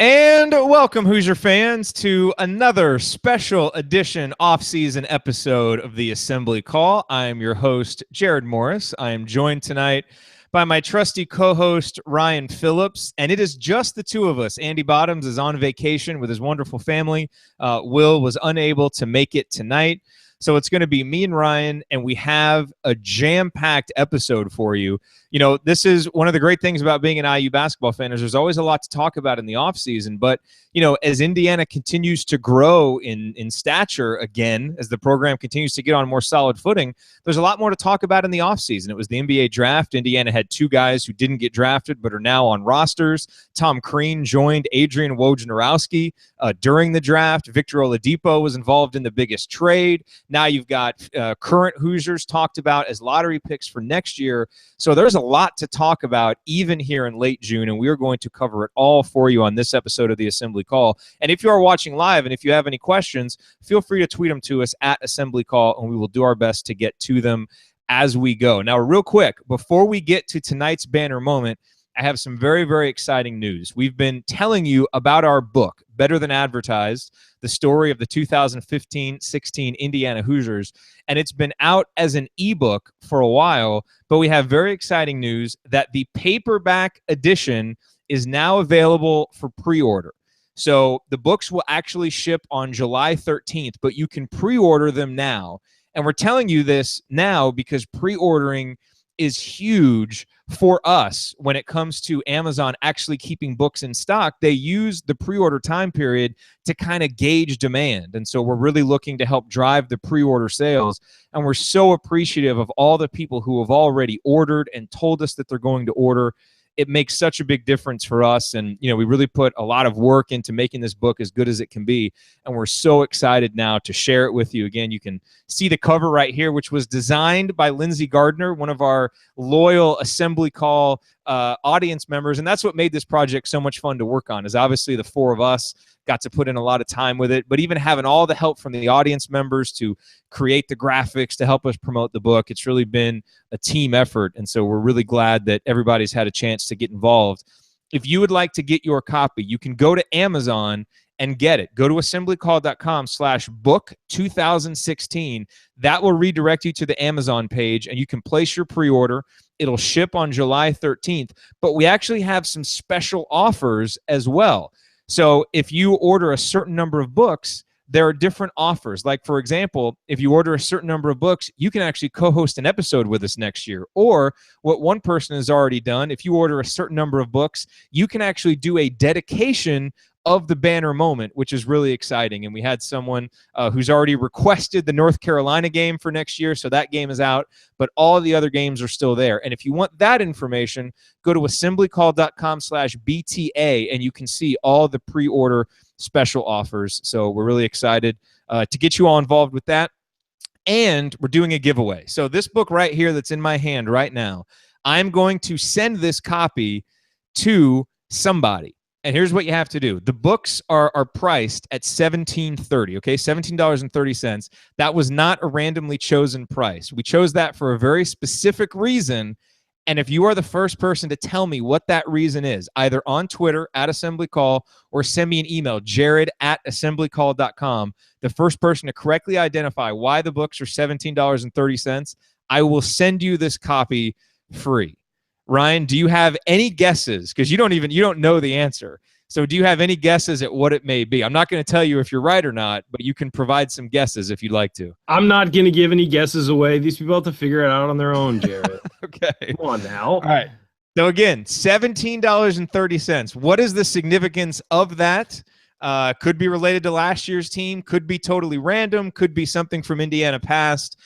And welcome, Hoosier fans, to another special edition off-season episode of the Assembly Call. I am your host, Jared Morris. I am joined tonight by my trusty co-host, Ryan Phillips, and it is just the two of us. Andy Bottoms is on vacation with his wonderful family. Will was unable to make it tonight. So it's going to be me and Ryan, and we have a jam-packed episode for you. You know, this is one of the great things about being an IU basketball fan is there's always a lot to talk about in the offseason. But, you know, as Indiana continues to grow in stature again, as the program continues to get on more solid footing, there's a lot more to talk about in the offseason. It was the NBA draft. Indiana had two guys who didn't get drafted but are now on rosters. Tom Crean joined Adrian Wojnarowski during the draft. Victor Oladipo was involved in the biggest trade. Now you've got current Hoosiers talked about as lottery picks for next year. So there's a lot to talk about even here in late June, and we are going to cover it all for you on this episode of the Assembly Call. And if you are watching live and if you have any questions, feel free to tweet them to us at Assembly Call, and we will do our best to get to them as we go. Now, real quick, before we get to tonight's banner moment, I have some very, very exciting news. We've been telling you about our book, Better Than Advertised, the story of the 2015-16 Indiana Hoosiers, and it's been out as an ebook for a while, but we have very exciting news that the paperback edition is now available for pre-order. So the books will actually ship on July 13th, but you can pre-order them now. And we're telling you this now because pre-ordering is huge for us when it comes to Amazon actually keeping books in stock. They use the pre-order time period to kind of gauge demand. And so we're really looking to help drive the pre-order sales. And we're so appreciative of all the people who have already ordered and told us that they're going to order. It makes such a big difference for us. And, you know, we really put a lot of work into making this book as good as it can be. And we're so excited now to share it with you. Again, you can see the cover right here, which was designed by Lindsay Gardner, one of our loyal Assembly Call audience members. And that's what made this project so much fun to work on, is obviously the four of us got to put in a lot of time with it, but even having all the help from the audience members to create the graphics to help us promote the book, it's really been a team effort. And so we're really glad that everybody's had a chance to get involved. If you would like to get your copy, you can go to Amazon and get it. Go to assemblycall.com/book2016. That will redirect you to the Amazon page, and you can place your pre-order. It'll ship on July 13th, but we actually have some special offers as well. So if you order a certain number of books, there are different offers. Like, for example, if you order a certain number of books, you can actually co-host an episode with us next year. Or what one person has already done, if you order a certain number of books, you can actually do a dedication of the banner moment, which is really exciting. And we had someone who's already requested the North Carolina game for next year, so that game is out, but all the other games are still there. And if you want that information, go to assemblycall.com/BTA, and you can see all the pre-order special offers. So we're really excited to get you all involved with that. And we're doing a giveaway. So this book right here that's in my hand right now, I'm going to send this copy to somebody. And here's what you have to do. The books are priced at $17.30, okay? $17.30. That was not a randomly chosen price. We chose that for a very specific reason. And if you are the first person to tell me what that reason is, either on Twitter at AssemblyCall or send me an email, jared@assemblycall.com, the first person to correctly identify why the books are $17.30, I will send you this copy free. Ryan, do you have any guesses? Because you don't know the answer. So do you have any guesses at what it may be? I'm not going to tell you if you're right or not, but you can provide some guesses if you'd like to. I'm not going to give any guesses away. These people have to figure it out on their own, Jared. Okay. Come on now. All right. So again, $17.30. What is the significance of that? Could be related to last year's team, could be totally random, could be something from Indiana past.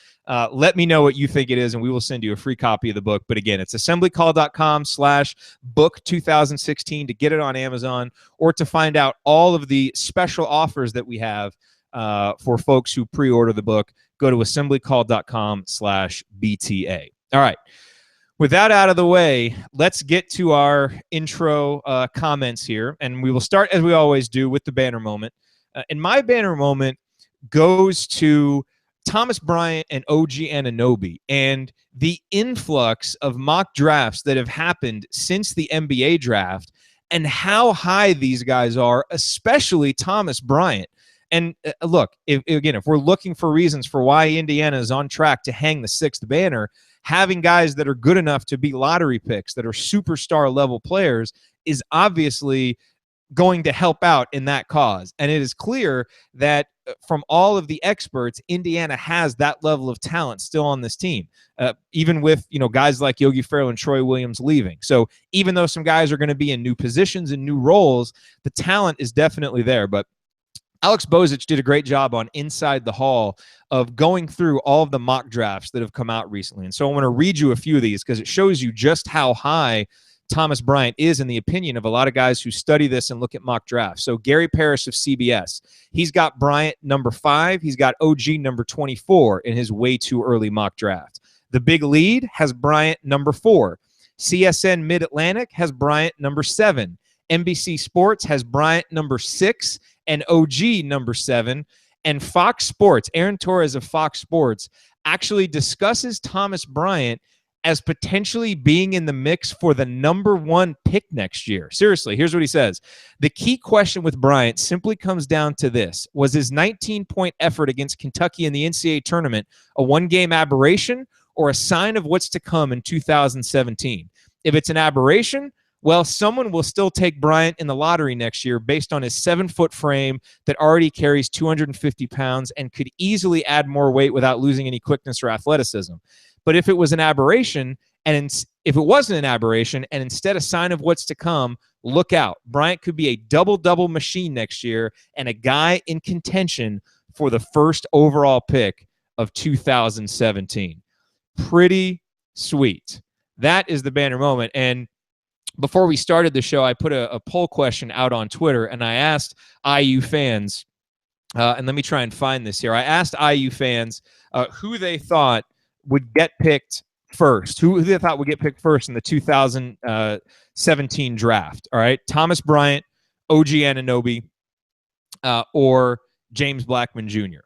Let me know what you think it is, and we will send you a free copy of the book. But again, it's assemblycall.com/book2016 to get it on Amazon, or to find out all of the special offers that we have for folks who pre-order the book. Go to assemblycall.com/BTA. All right. With that out of the way, let's get to our intro comments here. And we will start, as we always do, with the banner moment. And my banner moment goes to Thomas Bryant and OG Anunoby and the influx of mock drafts that have happened since the NBA draft, and how high these guys are, especially Thomas Bryant. And look, if we're looking for reasons for why Indiana is on track to hang the 6th banner, having guys that are good enough to be lottery picks, that are superstar level players, is obviously going to help out in that cause. And it is clear that from all of the experts, Indiana has that level of talent still on this team, even with guys like Yogi Ferrell and Troy Williams leaving. So even though some guys are going to be in new positions and new roles, the talent is definitely there. But Alex Bozich did a great job on Inside the Hall of going through all of the mock drafts that have come out recently. And so I want to read you a few of these because it shows you just how high Thomas Bryant is in the opinion of a lot of guys who study this and look at mock drafts. So Gary Parrish of CBS, he's got Bryant number 5. He's got OG number 24 in his way too early mock draft. The Big Lead has Bryant number 4. CSN Mid-Atlantic has Bryant number 7. NBC Sports has Bryant number 6 and OG number 7. And Fox Sports, Aaron Torres of Fox Sports, actually discusses Thomas Bryant as potentially being in the mix for the number 1 pick next year. Seriously, here's what he says. The key question with Bryant simply comes down to this. Was his 19-point effort against Kentucky in the NCAA tournament a one-game aberration or a sign of what's to come in 2017? If it's an aberration, well, someone will still take Bryant in the lottery next year based on his 7-foot frame that already carries 250 pounds and could easily add more weight without losing any quickness or athleticism. But if it was an aberration, and if it wasn't an aberration, and instead a sign of what's to come, look out. Bryant could be a double-double machine next year and a guy in contention for the first overall pick of 2017. Pretty sweet. That is the banner moment. And before we started the show, I put a poll question out on Twitter, and I asked IU fans, and let me try and find this here. I asked IU fans who they thought would get picked first, who they thought would get picked first in the 2017 draft. All right, Thomas Bryant, OG Anunoby, or James Blackman Jr.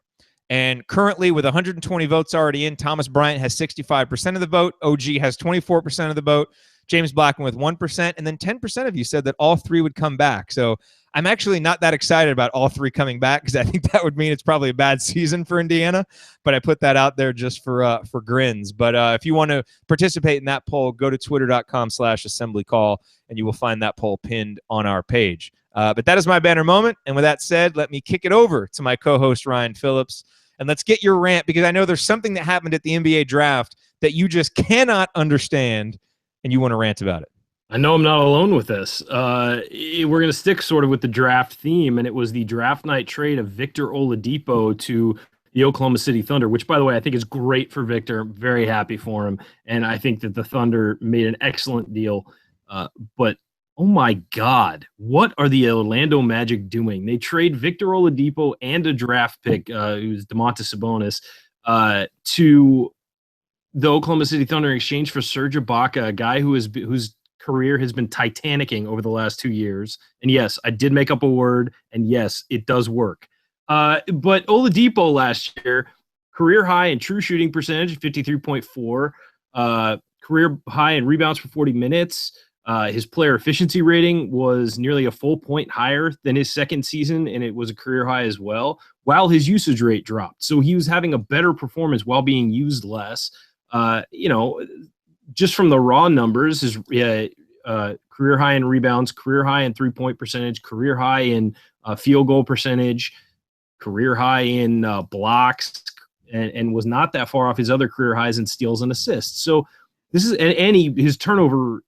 And currently, with 120 votes already in, Thomas Bryant has 65% of the vote. OG has 24% of the vote. James Blackman with 1%. And then 10% of you said that all 3 would come back. So I'm actually not that excited about all 3 coming back because I think that would mean it's probably a bad season for Indiana. But I put that out there just for grins. But if you want to participate in that poll, go to twitter.com/assemblycall, and you will find that poll pinned on our page. But that is my banner moment. And with that said, let me kick it over to my co-host, Ryan Phillips. And let's get your rant, because I know there's something that happened at the NBA draft that you just cannot understand, and you want to rant about it. I know I'm not alone with this. We're going to stick sort of with the draft theme, and it was the draft night trade of Victor Oladipo to the Oklahoma City Thunder, which, by the way, I think is great for Victor. I'm very happy for him, and I think that the Thunder made an excellent deal. But, oh my God, what are the Orlando Magic doing? They trade Victor Oladipo and a draft pick, who's Domantas Sabonis, to the Oklahoma City Thunder in exchange for Serge Ibaka, a guy whose career has been titanicking over the last 2 years. And yes, I did make up a word, and yes, it does work. But Oladipo last year, career high in true shooting percentage, 53.4, career high in rebounds for 40 minutes. His player efficiency rating was nearly a full point higher than his second season, and it was a career high as well, while his usage rate dropped. So he was having a better performance while being used less. Just from the raw numbers, his career high in rebounds, career high in three-point percentage, career high in field goal percentage, career high in blocks, and was not that far off his other career highs in steals and assists. So this is his turnovers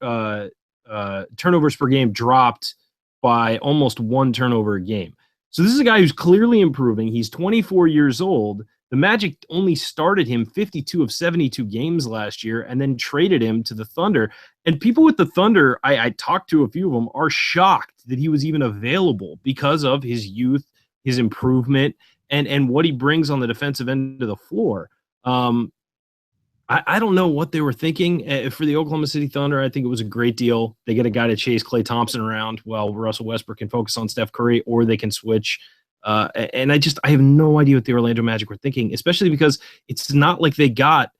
per game dropped by almost 1 turnover a game. So this is a guy who's clearly improving. He's 24 years old. The Magic only started him 52 of 72 games last year and then traded him to the Thunder. And people with the Thunder, I talked to a few of them, are shocked that he was even available because of his youth, his improvement, and what he brings on the defensive end of the floor. I don't know what they were thinking for the Oklahoma City Thunder. I think it was a great deal. They get a guy to chase Klay Thompson around while Russell Westbrook can focus on Steph Curry, or they can switch. And I have no idea what the Orlando Magic were thinking, especially because it's not like they got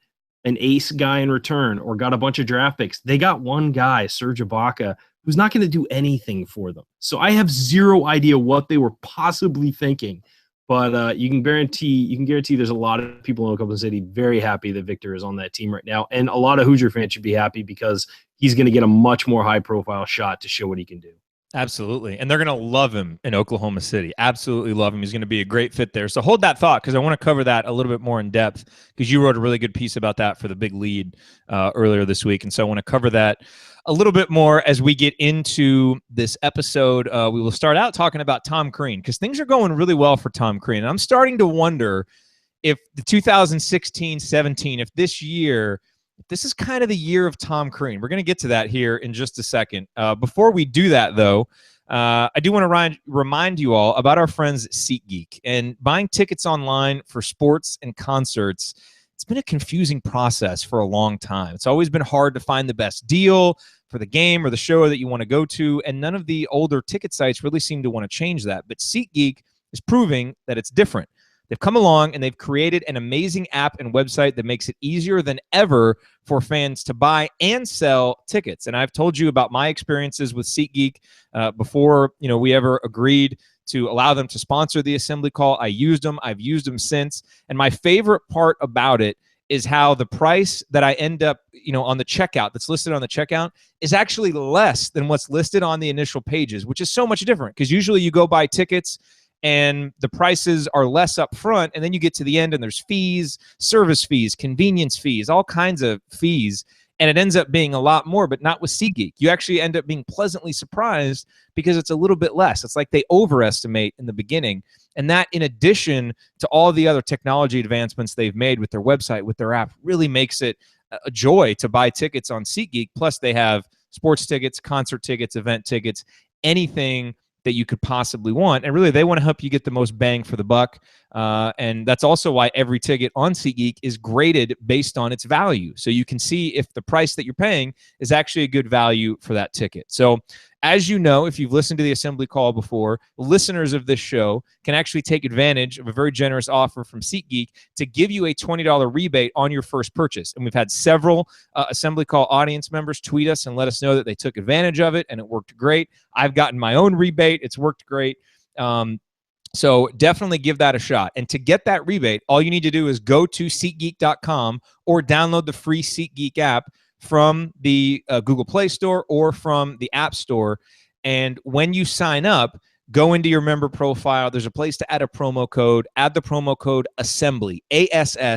an ace guy in return or got a bunch of draft picks. They got one guy, Serge Ibaka, who's not going to do anything for them. So I have zero idea what they were possibly thinking. But you can guarantee there's a lot of people in Oklahoma City very happy that Victor is on that team right now. And a lot of Hoosier fans should be happy because he's going to get a much more high-profile shot to show what he can do. Absolutely. And they're going to love him in Oklahoma City. Absolutely love him. He's going to be a great fit there. So hold that thought, because I want to cover that a little bit more in depth, because you wrote a really good piece about that for the Big Lead earlier this week. And so I want to cover that a little bit more as we get into this episode. We will start out talking about Tom Crean, because things are going really well for Tom Crean. And I'm starting to wonder if the 2016-17, if this is kind of the year of Tom Crean. We're going to get to that here in just a second. Before we do that, though, I do want to remind you all about our friends at SeatGeek. And buying tickets online for sports and concerts, it's been a confusing process for a long time. It's always been hard to find the best deal for the game or the show that you want to go to, and none of the older ticket sites really seem to want to change that. But SeatGeek is proving that it's different. They've come along and they've created an amazing app and website that makes it easier than ever for fans to buy and sell tickets. And I've told you about my experiences with SeatGeek before we ever agreed to allow them to sponsor the Assembly Call. I used them. I've used them since. And my favorite part about it is how the price that I end up, on the checkout, that's listed on the checkout, is actually less than what's listed on the initial pages, which is so much different, because usually you go buy tickets and the prices are less up front, and then you get to the end and there's fees, service fees, convenience fees, all kinds of fees, and it ends up being a lot more, but not with SeatGeek. You actually end up being pleasantly surprised because it's a little bit less. It's like they overestimate in the beginning, and that, in addition to all the other technology advancements they've made with their website, with their app, really makes it a joy to buy tickets on SeatGeek. Plus, they have sports tickets, concert tickets, event tickets, anything that you could possibly want. And really, they want to help you get the most bang for the buck. And that's also why every ticket on SeatGeek is graded based on its value. So you can see if the price that you're paying is actually a good value for that ticket. So as you know, if you've listened to the Assembly Call before, listeners of this show can actually take advantage of a very generous offer from SeatGeek to give you a $20 rebate on your first purchase. And we've had several Assembly Call audience members tweet us and let us know that they took advantage of it, and it worked great. I've gotten my own rebate. It's worked great. So definitely give that a shot. And to get that rebate, all you need to do is go to SeatGeek.com or download the free SeatGeek app from the Google Play Store or from the App Store. And when you sign up, go into your member profile. There's a place to add a promo code. Add the promo code ASSEMBLY, ASSEMBLY.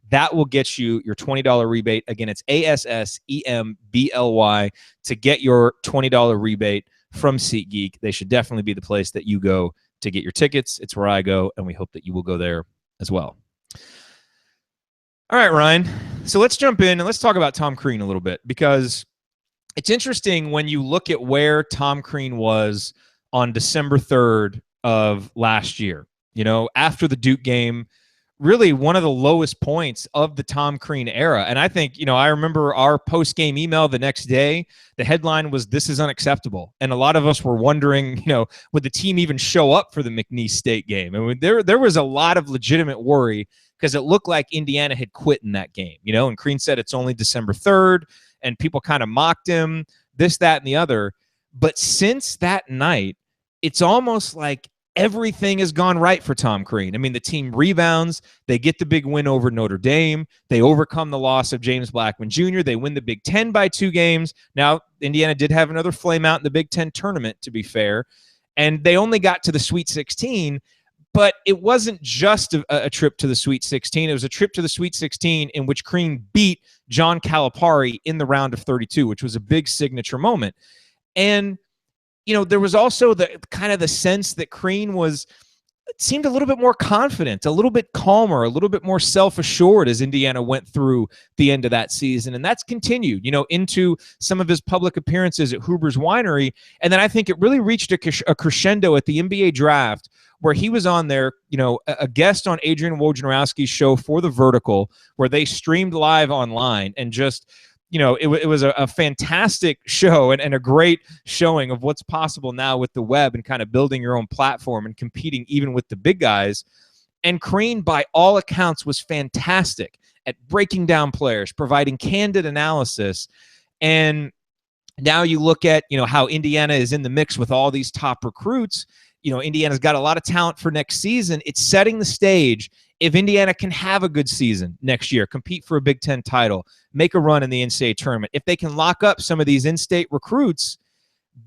That will get you your $20 rebate. Again, it's ASSEMBLY to get your $20 rebate from SeatGeek. They should definitely be the place that you go to get your tickets. It's where I go, and we hope that you will go there as well. All right, Ryan. So let's jump in and let's talk about Tom Crean a little bit, because it's interesting when you look at where Tom Crean was on December 3rd of last year. After the Duke game, really one of the lowest points of the Tom Crean era. And I think, I remember our post-game email the next day, the headline was, "This is unacceptable." And a lot of us were wondering, would the team even show up for the McNeese State game? I mean, there was a lot of legitimate worry, because it looked like Indiana had quit in that game, and Crean said it's only December 3rd, and people kind of mocked him, this, that, and the other. But since that night, it's almost like everything has gone right for Tom Crean. I mean, the team rebounds. They get the big win over Notre Dame. They overcome the loss of James Blackman Jr. They win the Big Ten by 2 games. Now, Indiana did have another flame out in the Big Ten tournament, to be fair, and they only got to the Sweet 16. But it wasn't just a trip to the Sweet 16. It was a trip to the Sweet 16 in which Crean beat John Calipari in the round of 32, which was a big signature moment. And, there was also the kind of the sense that Crean seemed a little bit more confident, a little bit calmer, a little bit more self-assured as Indiana went through the end of that season. And that's continued, into some of his public appearances at Huber's Winery. And then I think it really reached a crescendo at the NBA draft, where he was on there, a guest on Adrian Wojnarowski's show For the Vertical, where they streamed live online, and just, it was a fantastic show and a great showing of what's possible now with the web and kind of building your own platform and competing even with the big guys. And Crean, by all accounts, was fantastic at breaking down players, providing candid analysis. And Now you look at, how Indiana is in the mix with all these top recruits. Indiana's got a lot of talent for next season. It's setting the stage. If Indiana can have a good season next year, compete for a Big Ten title, make a run in the in-state tournament, if they can lock up some of these in-state recruits,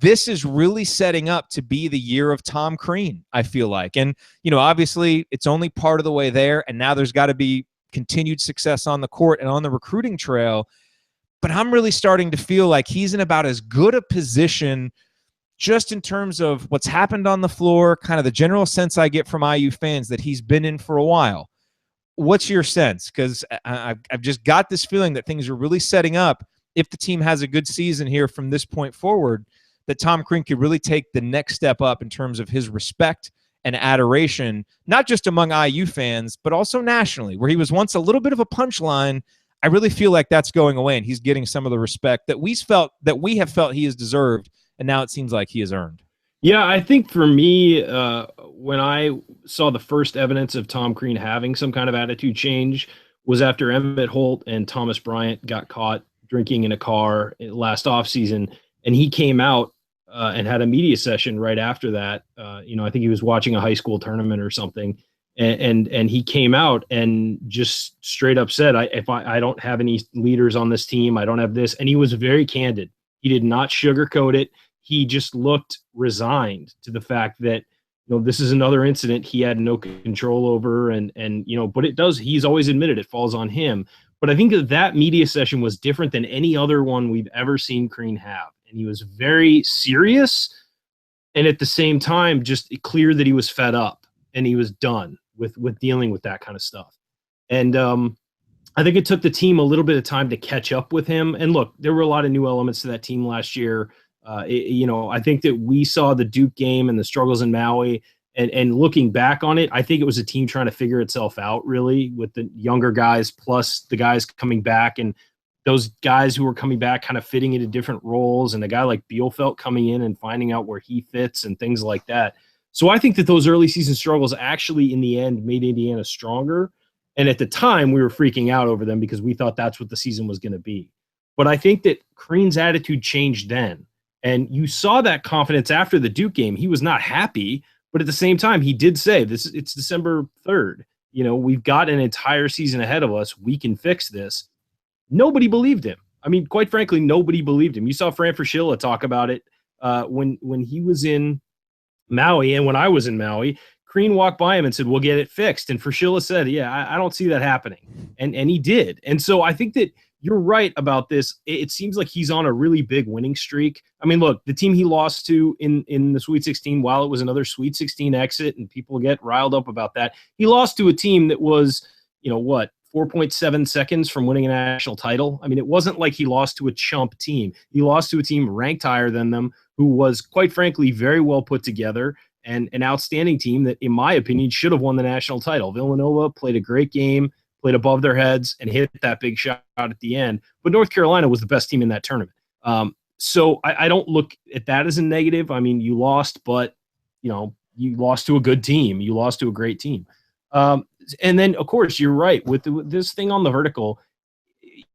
this is really setting up to be the year of Tom Crean, I feel like. And, obviously it's only part of the way there, and now there's got to be continued success on the court and on the recruiting trail. But I'm really starting to feel like he's in about as good a position just in terms of what's happened on the floor, kind of the general sense I get from IU fans that he's been in for a while. What's your sense? Because I've just got this feeling that things are really setting up, if the team has a good season here from this point forward, that Tom Crean could really take the next step up in terms of his respect and adoration, not just among IU fans, but also nationally, where he was once a little bit of a punchline. I really feel like that's going away, and he's getting some of the respect that we have felt he has deserved, and now it seems like he has earned. Yeah, I think for me, when I saw the first evidence of Tom Crean having some kind of attitude change was after Emmett Holt and Thomas Bryant got caught drinking in a car last offseason, and he came out and had a media session right after that. I think he was watching a high school tournament or something. And he came out and just straight up said, I don't have any leaders on this team, I don't have this. And he was very candid. He did not sugarcoat it. He just looked resigned to the fact that, this is another incident he had no control over. But he's always admitted it falls on him. But I think that media session was different than any other one we've ever seen Crean have. And he was very serious. And at the same time, just clear that he was fed up and he was done with dealing with that kind of stuff. And I think it took the team a little bit of time to catch up with him. And look, there were a lot of new elements to that team last year. I think that we saw the Duke game and the struggles in Maui, and looking back on it, I think it was a team trying to figure itself out, really, with the younger guys plus the guys coming back, and those guys who were coming back kind of fitting into different roles, and a guy like Bielfeldt coming in and finding out where he fits and things like that. So I think that those early season struggles actually in the end made Indiana stronger. And at the time we were freaking out over them because we thought that's what the season was going to be. But I think that Crean's attitude changed then. And you saw that confidence after the Duke game. He was not happy, but at the same time, he did say it's December 3rd. We've got an entire season ahead of us. We can fix this. Nobody believed him. I mean, quite frankly, nobody believed him. You saw Fran Fraschilla talk about it when he was in Maui, and when I was in Maui, Crean walked by him and said, "We'll get it fixed." And Fraschilla said, "Yeah, I don't see that happening." And he did. And so I think that you're right about this. It seems like he's on a really big winning streak. I mean, look, the team he lost to in the Sweet 16, while it was another Sweet 16 exit, and people get riled up about that, he lost to a team that was, 4.7 seconds from winning a national title. I mean, it wasn't like he lost to a chump team. He lost to a team ranked higher than them, who was, quite frankly, very well put together, and an outstanding team that, in my opinion, should have won the national title. Villanova played a great game, played above their heads, and hit that big shot at the end. But North Carolina was the best team in that tournament. So I don't look at that as a negative. I mean, you lost, but, you lost to a good team. You lost to a great team. And then, of course, you're right. With this thing on the vertical,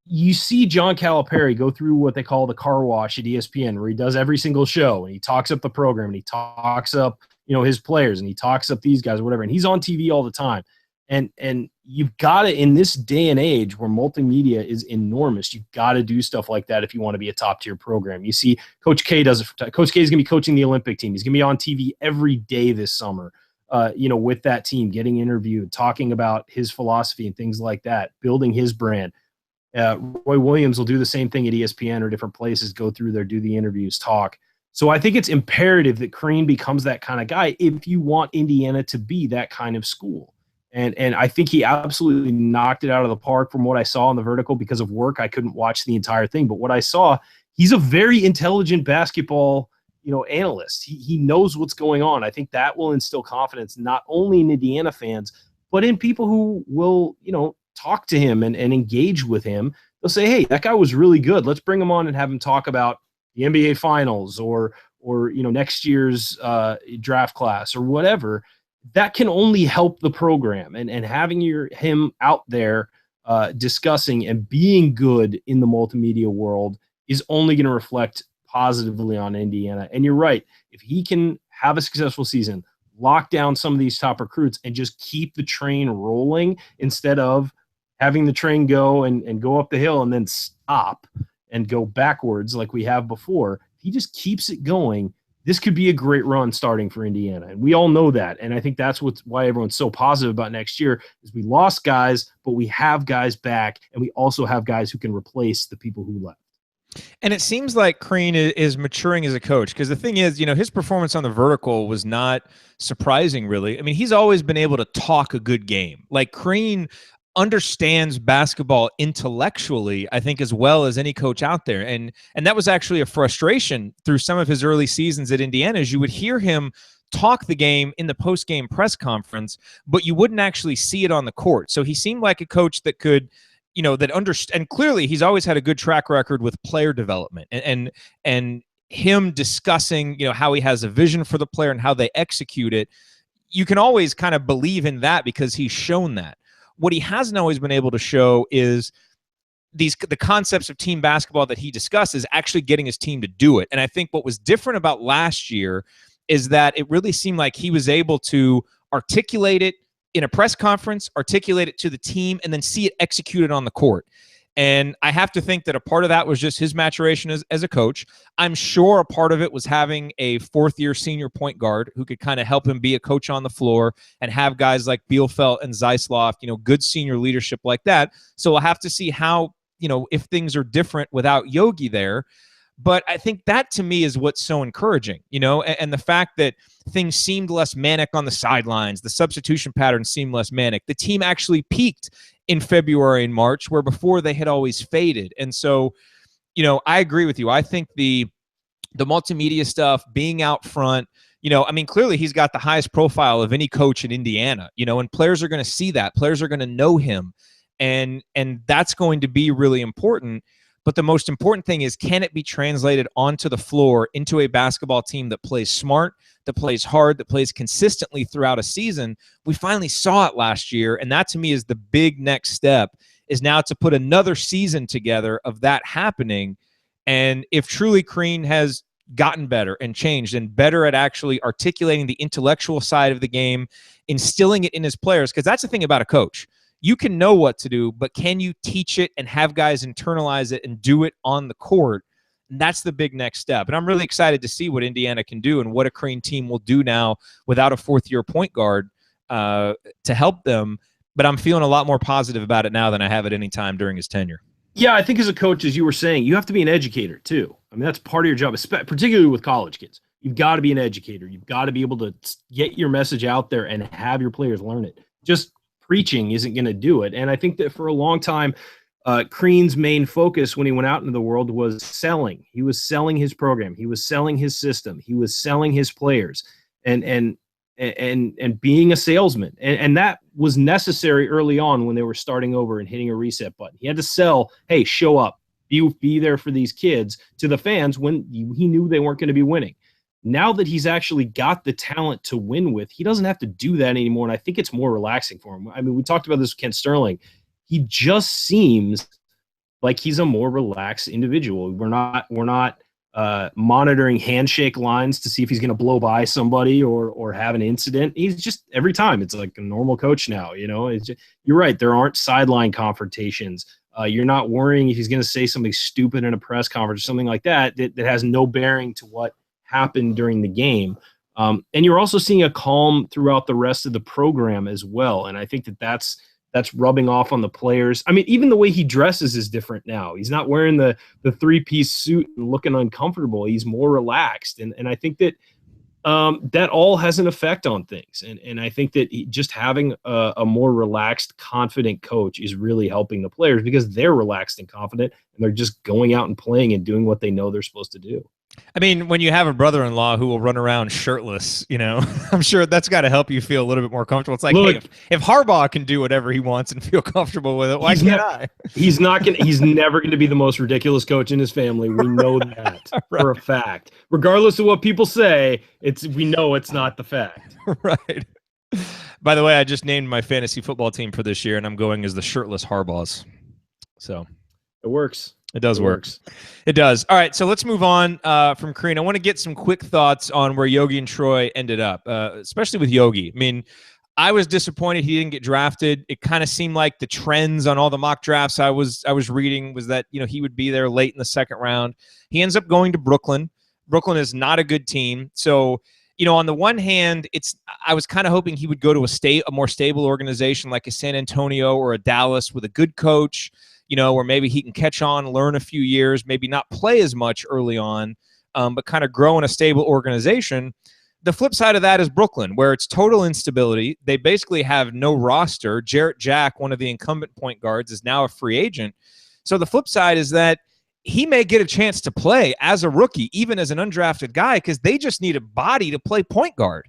you see John Calipari go through what they call the car wash at ESPN, where he does every single show, and he talks up the program, and he talks up, his players, and he talks up these guys or whatever. And he's on TV all the time. And you've got to, in this day and age where multimedia is enormous, you've got to do stuff like that if you want to be a top-tier program. You see Coach K does it. Coach K is going to be coaching the Olympic team. He's going to be on TV every day this summer, with that team, getting interviewed, talking about his philosophy and things like that, building his brand. Roy Williams will do the same thing at ESPN or different places, go through there, do the interviews, talk. So I think it's imperative that Crean becomes that kind of guy if you want Indiana to be that kind of school. And I think he absolutely knocked it out of the park from what I saw on the vertical. Because of work, I couldn't watch the entire thing. But what I saw, he's a very intelligent basketball, analyst. He knows what's going on. I think that will instill confidence not only in Indiana fans, but in people who will, talk to him and engage with him. They'll say, hey, that guy was really good. Let's bring him on and have him talk about the NBA Finals or next year's draft class or whatever. That can only help the program, and having him out there discussing and being good in the multimedia world is only going to reflect positively on Indiana. And you're right. If he can have a successful season, lock down some of these top recruits, and just keep the train rolling instead of having the train go and go up the hill and then stop and go backwards like we have before, if he just keeps it going, this could be a great run starting for Indiana. And we all know that. And I think that's why everyone's so positive about next year is we lost guys, but we have guys back, and we also have guys who can replace the people who left. And it seems like Crean is maturing as a coach, because the thing is, his performance on the vertical was not surprising, really. I mean, he's always been able to talk a good game. Like, Crean understands basketball intellectually, I think, as well as any coach out there. And that was actually a frustration through some of his early seasons at Indiana, is you would hear him talk the game in the post-game press conference, but you wouldn't actually see it on the court. So he seemed like a coach that could, that understand. And clearly he's always had a good track record with player development and him discussing, how he has a vision for the player and how they execute it. You can always kind of believe in that because he's shown that. What he hasn't always been able to show is the concepts of team basketball that he discusses, actually getting his team to do it. And I think what was different about last year is that it really seemed like he was able to articulate it in a press conference, articulate it to the team, and then see it executed on the court. And I have to think that a part of that was just his maturation as a coach. I'm sure a part of it was having a fourth-year senior point guard who could kind of help him be a coach on the floor and have guys like Bielfeldt and Zeisloft, good senior leadership like that. So we'll have to see how, if things are different without Yogi there. But I think that, to me, is what's so encouraging, and the fact that things seemed less manic on the sidelines, the substitution patterns seemed less manic. The team actually peaked in February and March, where before they had always faded. And so, I agree with you. I think the multimedia stuff, being out front, clearly he's got the highest profile of any coach in Indiana, and players are going to see that. Players are going to know him, and that's going to be really important. But the most important thing is, can it be translated onto the floor into a basketball team that plays smart, that plays hard, that plays consistently throughout a season? We finally saw it last year, and that, to me, is the big next step, is now to put another season together of that happening. And if truly Crean has gotten better and changed and better at actually articulating the intellectual side of the game, instilling it in his players, because that's the thing about a coach. You can know what to do, but can you teach it and have guys internalize it and do it on the court? And that's the big next step. And I'm really excited to see what Indiana can do and what a Crean team will do now without a fourth-year point guard to help them. But I'm feeling a lot more positive about it now than I have at any time during his tenure. Yeah, I think as a coach, as you were saying, you have to be an educator too. I mean, that's part of your job, particularly with college kids. You've got to be an educator. You've got to be able to get your message out there and have your players learn it. Just preaching isn't going to do it. And I think that for a long time, Crean's main focus when he went out into the world was selling. He was selling his program. He was selling his system. He was selling his players and being a salesman. And that was necessary early on when they were starting over and hitting a reset button. He had to sell, hey, show up, be there for these kids, to the fans when he knew they weren't going to be winning. Now that he's actually got the talent to win with, he doesn't have to do that anymore. And I think it's more relaxing for him. I mean, we talked about this with Kent Sterling. He just seems like he's a more relaxed individual. We're not monitoring handshake lines to see if he's going to blow by somebody or have an incident. He's just, every time, it's like a normal coach now. It's just, you're right. There aren't sideline confrontations. You're not worrying if he's going to say something stupid in a press conference or something like that has no bearing to what happened during the game. And you're also seeing a calm throughout the rest of the program as well. And I think that's rubbing off on the players. I mean, even the way he dresses is different now. He's not wearing the three-piece suit and looking uncomfortable. He's more relaxed. And I think that that all has an effect on things. And I think that just having a more relaxed, confident coach is really helping the players because they're relaxed and confident, and they're just going out and playing and doing what they know they're supposed to do. I mean, when you have a brother-in-law who will run around shirtless, I'm sure that's got to help you feel a little bit more comfortable. It's like, hey, if Harbaugh can do whatever he wants and feel comfortable with it, why can't I? He's never going to be the most ridiculous coach in his family. We know that right. For a fact. Regardless of what people say, we know it's not the fact. Right. By the way, I just named my fantasy football team for this year, and I'm going as the shirtless Harbaughs. So it works. It does work. Works. It does. All right, so let's move on from Crean. I want to get some quick thoughts on where Yogi and Troy ended up, especially with Yogi. I mean, I was disappointed he didn't get drafted. It kind of seemed like the trends on all the mock drafts I was reading was that he would be there late in the second round. He ends up going to Brooklyn. Brooklyn is not a good team, so on the one hand, I was kind of hoping he would go to a more stable organization like a San Antonio or a Dallas with a good coach. Where maybe he can catch on, learn a few years, maybe not play as much early on, but kind of grow in a stable organization. The flip side of that is Brooklyn, where it's total instability. They basically have no roster. Jarrett Jack, one of the incumbent point guards, is now a free agent. So the flip side is that he may get a chance to play as a rookie, even as an undrafted guy, because they just need a body to play point guard.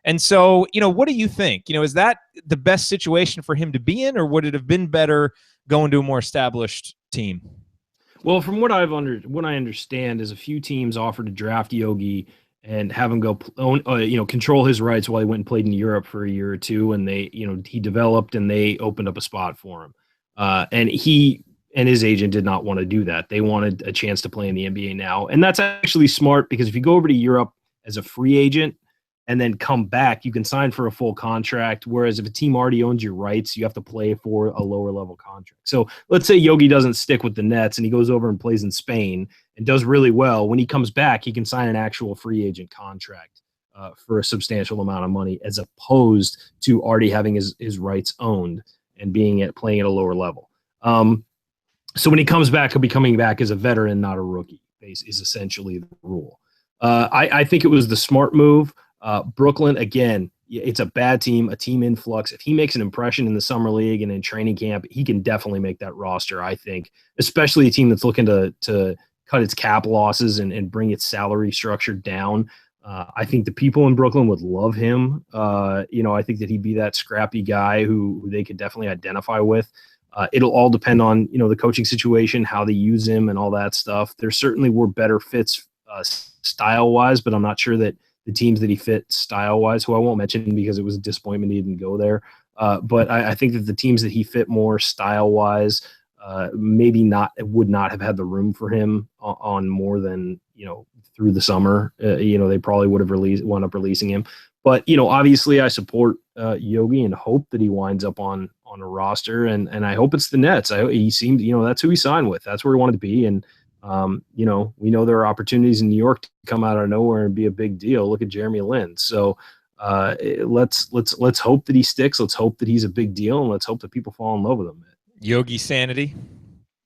And so, what do you think? Is that the best situation for him to be in, or would it have been better going to a more established team? Well, from what I understand is a few teams offered to draft Yogi and have him go control his rights while he went and played in Europe for a year or two, and they he developed and they opened up a spot for him. And he and his agent did not want to do that. They wanted a chance to play in the NBA now, and that's actually smart because if you go over to Europe as a free agent and then come back, you can sign for a full contract. Whereas if a team already owns your rights, you have to play for a lower level contract. So let's say Yogi doesn't stick with the Nets and he goes over and plays in Spain and does really well. When he comes back, he can sign an actual free agent contract for a substantial amount of money, as opposed to already having his rights owned and playing at a lower level. So when he comes back, he'll be coming back as a veteran, not a rookie, is essentially the rule. I think it was the smart move. Brooklyn, again, it's a bad team, a team influx. If he makes an impression in the summer league and in training camp, he can definitely make that roster, I think, especially a team that's looking to cut its cap losses and bring its salary structure down. I think the people in Brooklyn would love him. I think that he'd be that scrappy guy who they could definitely identify with. It'll all depend on, the coaching situation, how they use him and all that stuff. There certainly were better fits style-wise, but I'm not sure that the teams that he fit style-wise, who I won't mention because it was a disappointment he didn't go there. But I think that the teams that he fit more style-wise would not have had the room for him on more than, through the summer. They probably would have wound up releasing him. But, obviously I support Yogi and hope that he winds up on a roster. And I hope it's the Nets. He seemed, that's who he signed with. That's where he wanted to be. And, we know there are opportunities in New York to come out of nowhere and be a big deal. Look at Jeremy Lin. So let's hope that he sticks. Let's hope that he's a big deal, and let's hope that people fall in love with him. Yogi sanity.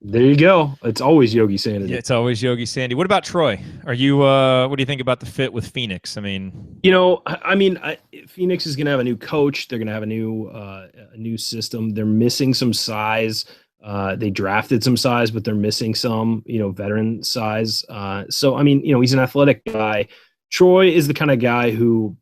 There you go. It's always Yogi sanity. Yeah, it's always Yogi sanity. What about Troy? What do you think about the fit with Phoenix? Phoenix is going to have a new coach. They're going to have a new system. They're missing some size. They drafted some size, but they're missing some, veteran size. So he's an athletic guy. Troy is the kind of guy who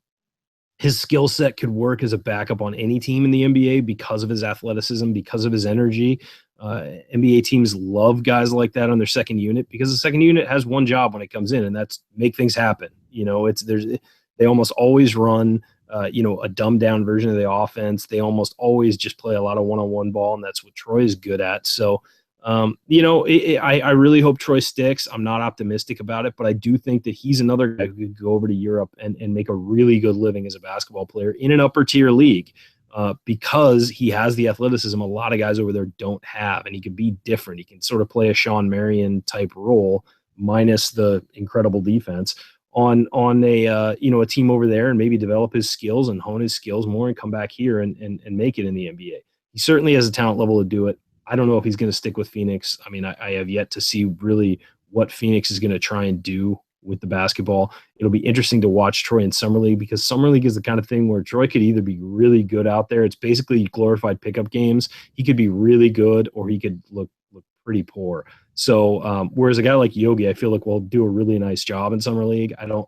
his skill set could work as a backup on any team in the NBA because of his athleticism, because of his energy. NBA teams love guys like that on their second unit because the second unit has one job when it comes in, and that's make things happen. They almost always run a dumbed down version of the offense. They almost always just play a lot of one-on-one ball, and that's what Troy is good at. So, I really hope Troy sticks. I'm not optimistic about it, but I do think that he's another guy who could go over to Europe and make a really good living as a basketball player in an upper tier league because he has the athleticism a lot of guys over there don't have, and he can be different. He can sort of play a Shawn Marion type role minus the incredible defense on a team over there, and maybe develop his skills and hone his skills more and come back here and make it in the NBA. He certainly has a talent level to do it. I don't know if he's going to stick with Phoenix. I have yet to see really what Phoenix is going to try and do with the basketball. It'll be interesting to watch Troy in Summer League because Summer League is the kind of thing where Troy could either be really good out there. It's basically glorified pickup games. He could be really good or he could look pretty poor. So whereas a guy like Yogi, I feel like will do a really nice job in Summer League. I'm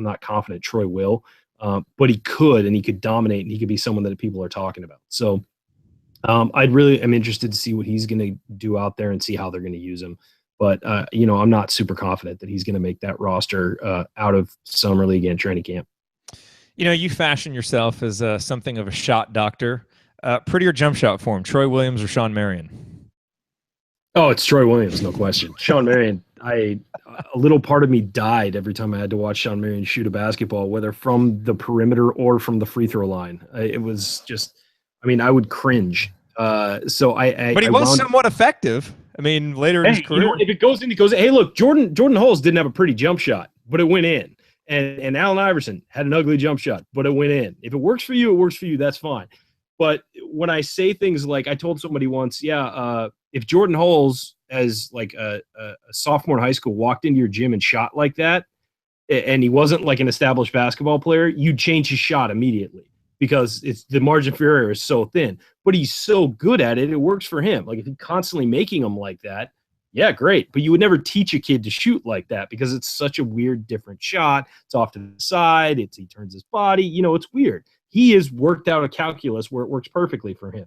not confident Troy will, but he could, and he could dominate, and he could be someone that people are talking about. So I'm interested to see what he's going to do out there and see how they're going to use him. But, I'm not super confident that he's going to make that roster out of Summer League and training camp. You fashion yourself as something of a shot doctor. Prettier jump shot for him, Troy Williams or Shawn Marion? Oh, it's Troy Williams, no question. Shawn Marion, a little part of me died every time I had to watch Shawn Marion shoot a basketball, whether from the perimeter or from the free throw line. It was just, I mean, I would cringe. So But he I was wound. somewhat effective. I mean, later in his Hey, you know career. what? If it goes in, it goes. Hey, look, Jordan Hulls didn't have a pretty jump shot, but it went in. And Allen Iverson had an ugly jump shot, but it went in. If it works for you, it works for you. That's fine. But when I say things like, I told somebody once, if Jordan Hulls, as like a sophomore in high school, walked into your gym and shot like that, and he wasn't like an established basketball player, you'd change his shot immediately because it's the margin for error is so thin. But he's so good at it, it works for him. Like if he's constantly making them like that, yeah, great. But you would never teach a kid to shoot like that because it's such a weird, different shot. It's off to the side. He turns his body. You know, it's weird. He has worked out a calculus where it works perfectly for him.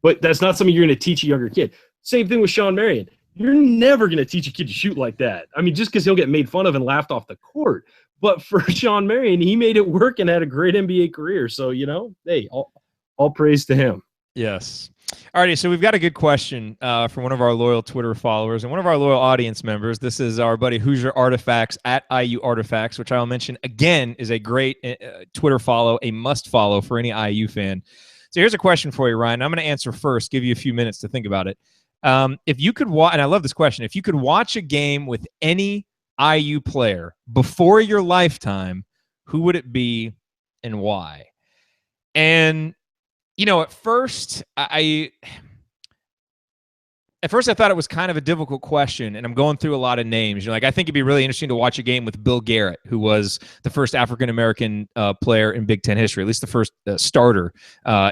But that's not something you're going to teach a younger kid. Same thing with Shawn Marion. You're never going to teach a kid to shoot like that. I mean, just because he'll get made fun of and laughed off the court. But for Shawn Marion, he made it work and had a great NBA career. So, you know, hey, all praise to him. Yes. Alrighty, so we've got a good question from one of our loyal Twitter followers and one of our loyal audience members. This is our buddy Hoosier Artifacts at IU Artifacts, which I'll mention again is a great Twitter follow, a must follow for any IU fan. So here's a question for you, Ryan. I'm going to answer first, give you a few minutes to think about it. If you could watch, and I love this question, if you could watch a game with any IU player before your lifetime, who would it be and why? And you know, at first I thought it was kind of a difficult question, and I'm going through a lot of names. You're like, I think it'd be really interesting to watch a game with Bill Garrett, who was the first African-American player in Big Ten history, at least the first starter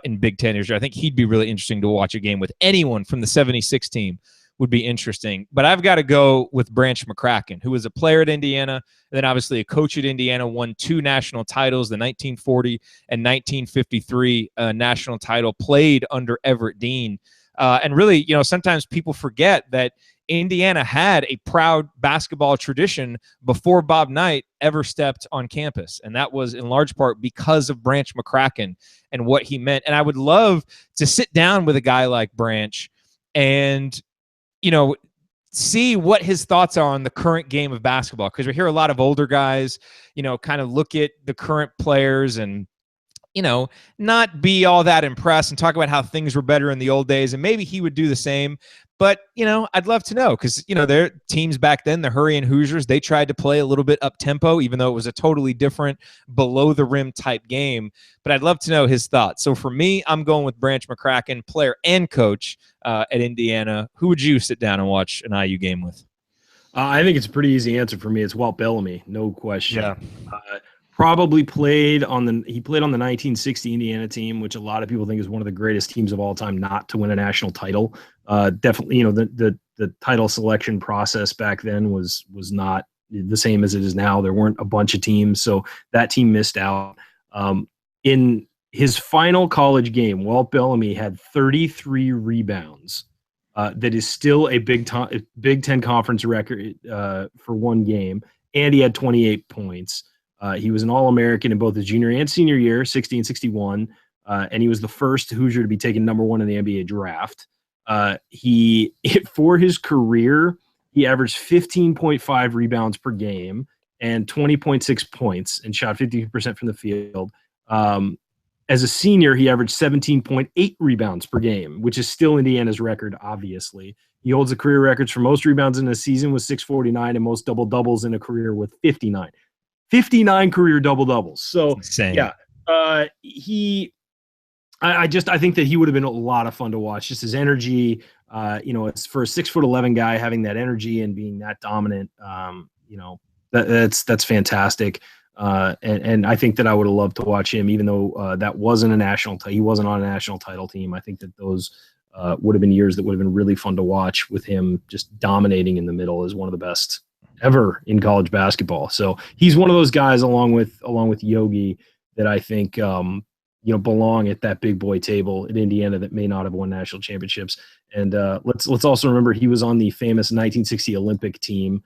in Big Ten history. I think he'd be really interesting to watch a game with. Anyone from the 76 team would be interesting. But I've got to go with Branch McCracken, who was a player at Indiana, and then obviously a coach at Indiana, won 2 national titles, the 1940 and 1953 national title, played under Everett Dean. And really, you know, sometimes people forget that Indiana had a proud basketball tradition before Bob Knight ever stepped on campus. And that was in large part because of Branch McCracken and what he meant. And I would love to sit down with a guy like Branch and, you know, see what his thoughts are on the current game of basketball. Because we hear a lot of older guys, you know, kind of look at the current players and, you know, not be all that impressed and talk about how things were better in the old days. And maybe he would do the same. But, you know, I'd love to know because, you know, their teams back then, the Hurricane Hoosiers, they tried to play a little bit up tempo, even though it was a totally different below the rim type game. But I'd love to know his thoughts. So for me, I'm going with Branch McCracken, player and coach at Indiana. Who would you sit down and watch an IU game with? I think it's a pretty easy answer for me. It's Walt Bellamy, no question. Yeah. Probably played on the 1960 Indiana team, which a lot of people think is one of the greatest teams of all time not to win a national title. Definitely, you know, the title selection process back then was not the same as it is now. There weren't a bunch of teams, so that team missed out. In his final college game, Walt Bellamy had 33 rebounds. That is still a Big Ten conference record for one game, and he had 28 points. He was an All-American in both his junior and senior year, 60 and 61, and he was the first Hoosier to be taken number 1 in the NBA draft. For his career, he averaged 15.5 rebounds per game and 20.6 points and shot 50% from the field. As a senior, he averaged 17.8 rebounds per game, which is still Indiana's record, obviously. He holds the career records for most rebounds in a season with 649 and most double-doubles in a career with 59. 59 career double-doubles. So, yeah, I think that he would have been a lot of fun to watch. Just his energy, you know, it's for a 6'11" guy having that energy and being that dominant. You know, that's fantastic. And I think that I would have loved to watch him, even though that wasn't a national. He wasn't on a national title team. I think that those would have been years that would have been really fun to watch with him just dominating in the middle as one of the best ever in college basketball. So he's one of those guys along with Yogi that I think, you know, belong at that big boy table at Indiana that may not have won national championships. And let's also remember he was on the famous 1960 Olympic team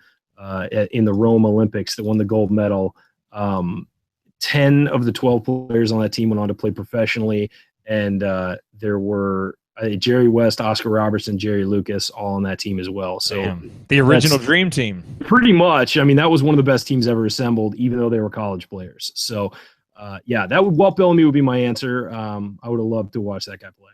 in the Rome Olympics that won the gold medal. 10 of the 12 players on that team went on to play professionally. And there were Jerry West, Oscar Robertson, Jerry Lucas, all on that team as well. So damn. The original dream team. Pretty much. I mean, that was one of the best teams ever assembled, even though they were college players. So, Walt Bellamy would be my answer. I would have loved to watch that guy play.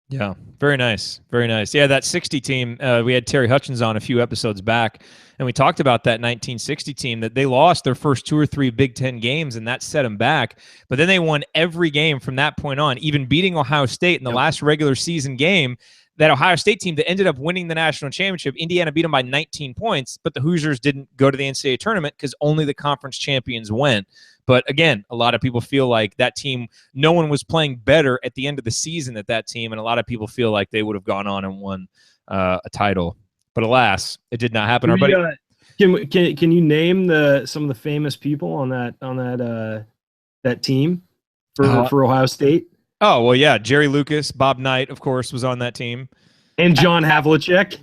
Yeah, very nice. Very nice. Yeah, that 60 team, we had Terry Hutchens on a few episodes back, and we talked about that 1960 team that they lost their first 2 or 3 Big Ten games, and that set them back. But then they won every game from that point on, even beating Ohio State in the last regular season game. That Ohio State team that ended up winning the national championship, Indiana beat them by 19 points, but the Hoosiers didn't go to the NCAA tournament because only the conference champions went. But again, a lot of people feel like that team, no one was playing better at the end of the season at that team, and a lot of people feel like they would have gone on and won a title. But alas, it did not happen. Can you name some of the famous people on that team for Ohio State? Oh, well, yeah. Jerry Lucas, Bob Knight, of course, was on that team. And John Havlicek.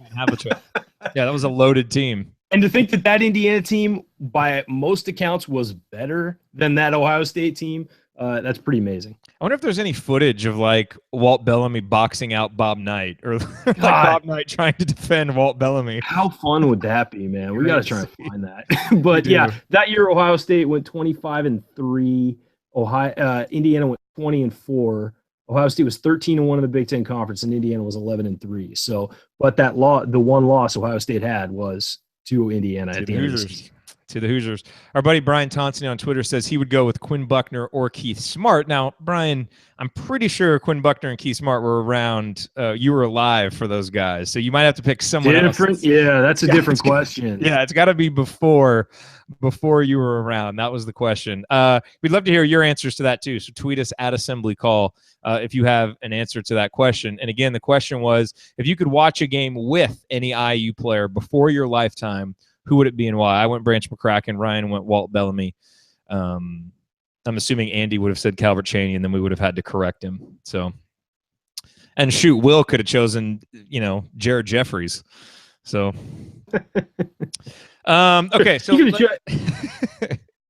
Yeah, that was a loaded team. And to think that Indiana team, by most accounts, was better than that Ohio State team, that's pretty amazing. I wonder if there's any footage of, like, Walt Bellamy boxing out Bob Knight or like Bob Knight trying to defend Walt Bellamy. How fun would that be, man? We got to try and find that. But, yeah, that year Ohio State went 25-3. Indiana went 20-4. Ohio State was 13-1 in the Big Ten Conference, and Indiana was 11-3. So, but the one loss Ohio State had was to Indiana at the end of the season. To the Hoosiers. Our buddy Brian Thompson on Twitter says he would go with Quinn Buckner or Keith Smart. Now, Brian, I'm pretty sure Quinn Buckner and Keith Smart were around. You were alive for those guys, so you might have to pick someone else. Yeah, that's a different question. Yeah, it's got to be before you were around. That was the question. We'd love to hear your answers to that too. So tweet us at Assembly Call if you have an answer to that question. And again, the question was, if you could watch a game with any IU player before your lifetime, who would it be and why? I went Branch McCracken. Ryan went Walt Bellamy. I'm assuming Andy would have said Calvert Chaney, and then we would have had to correct him. So, and shoot, Will could have chosen, Jared Jeffries. So, okay. So he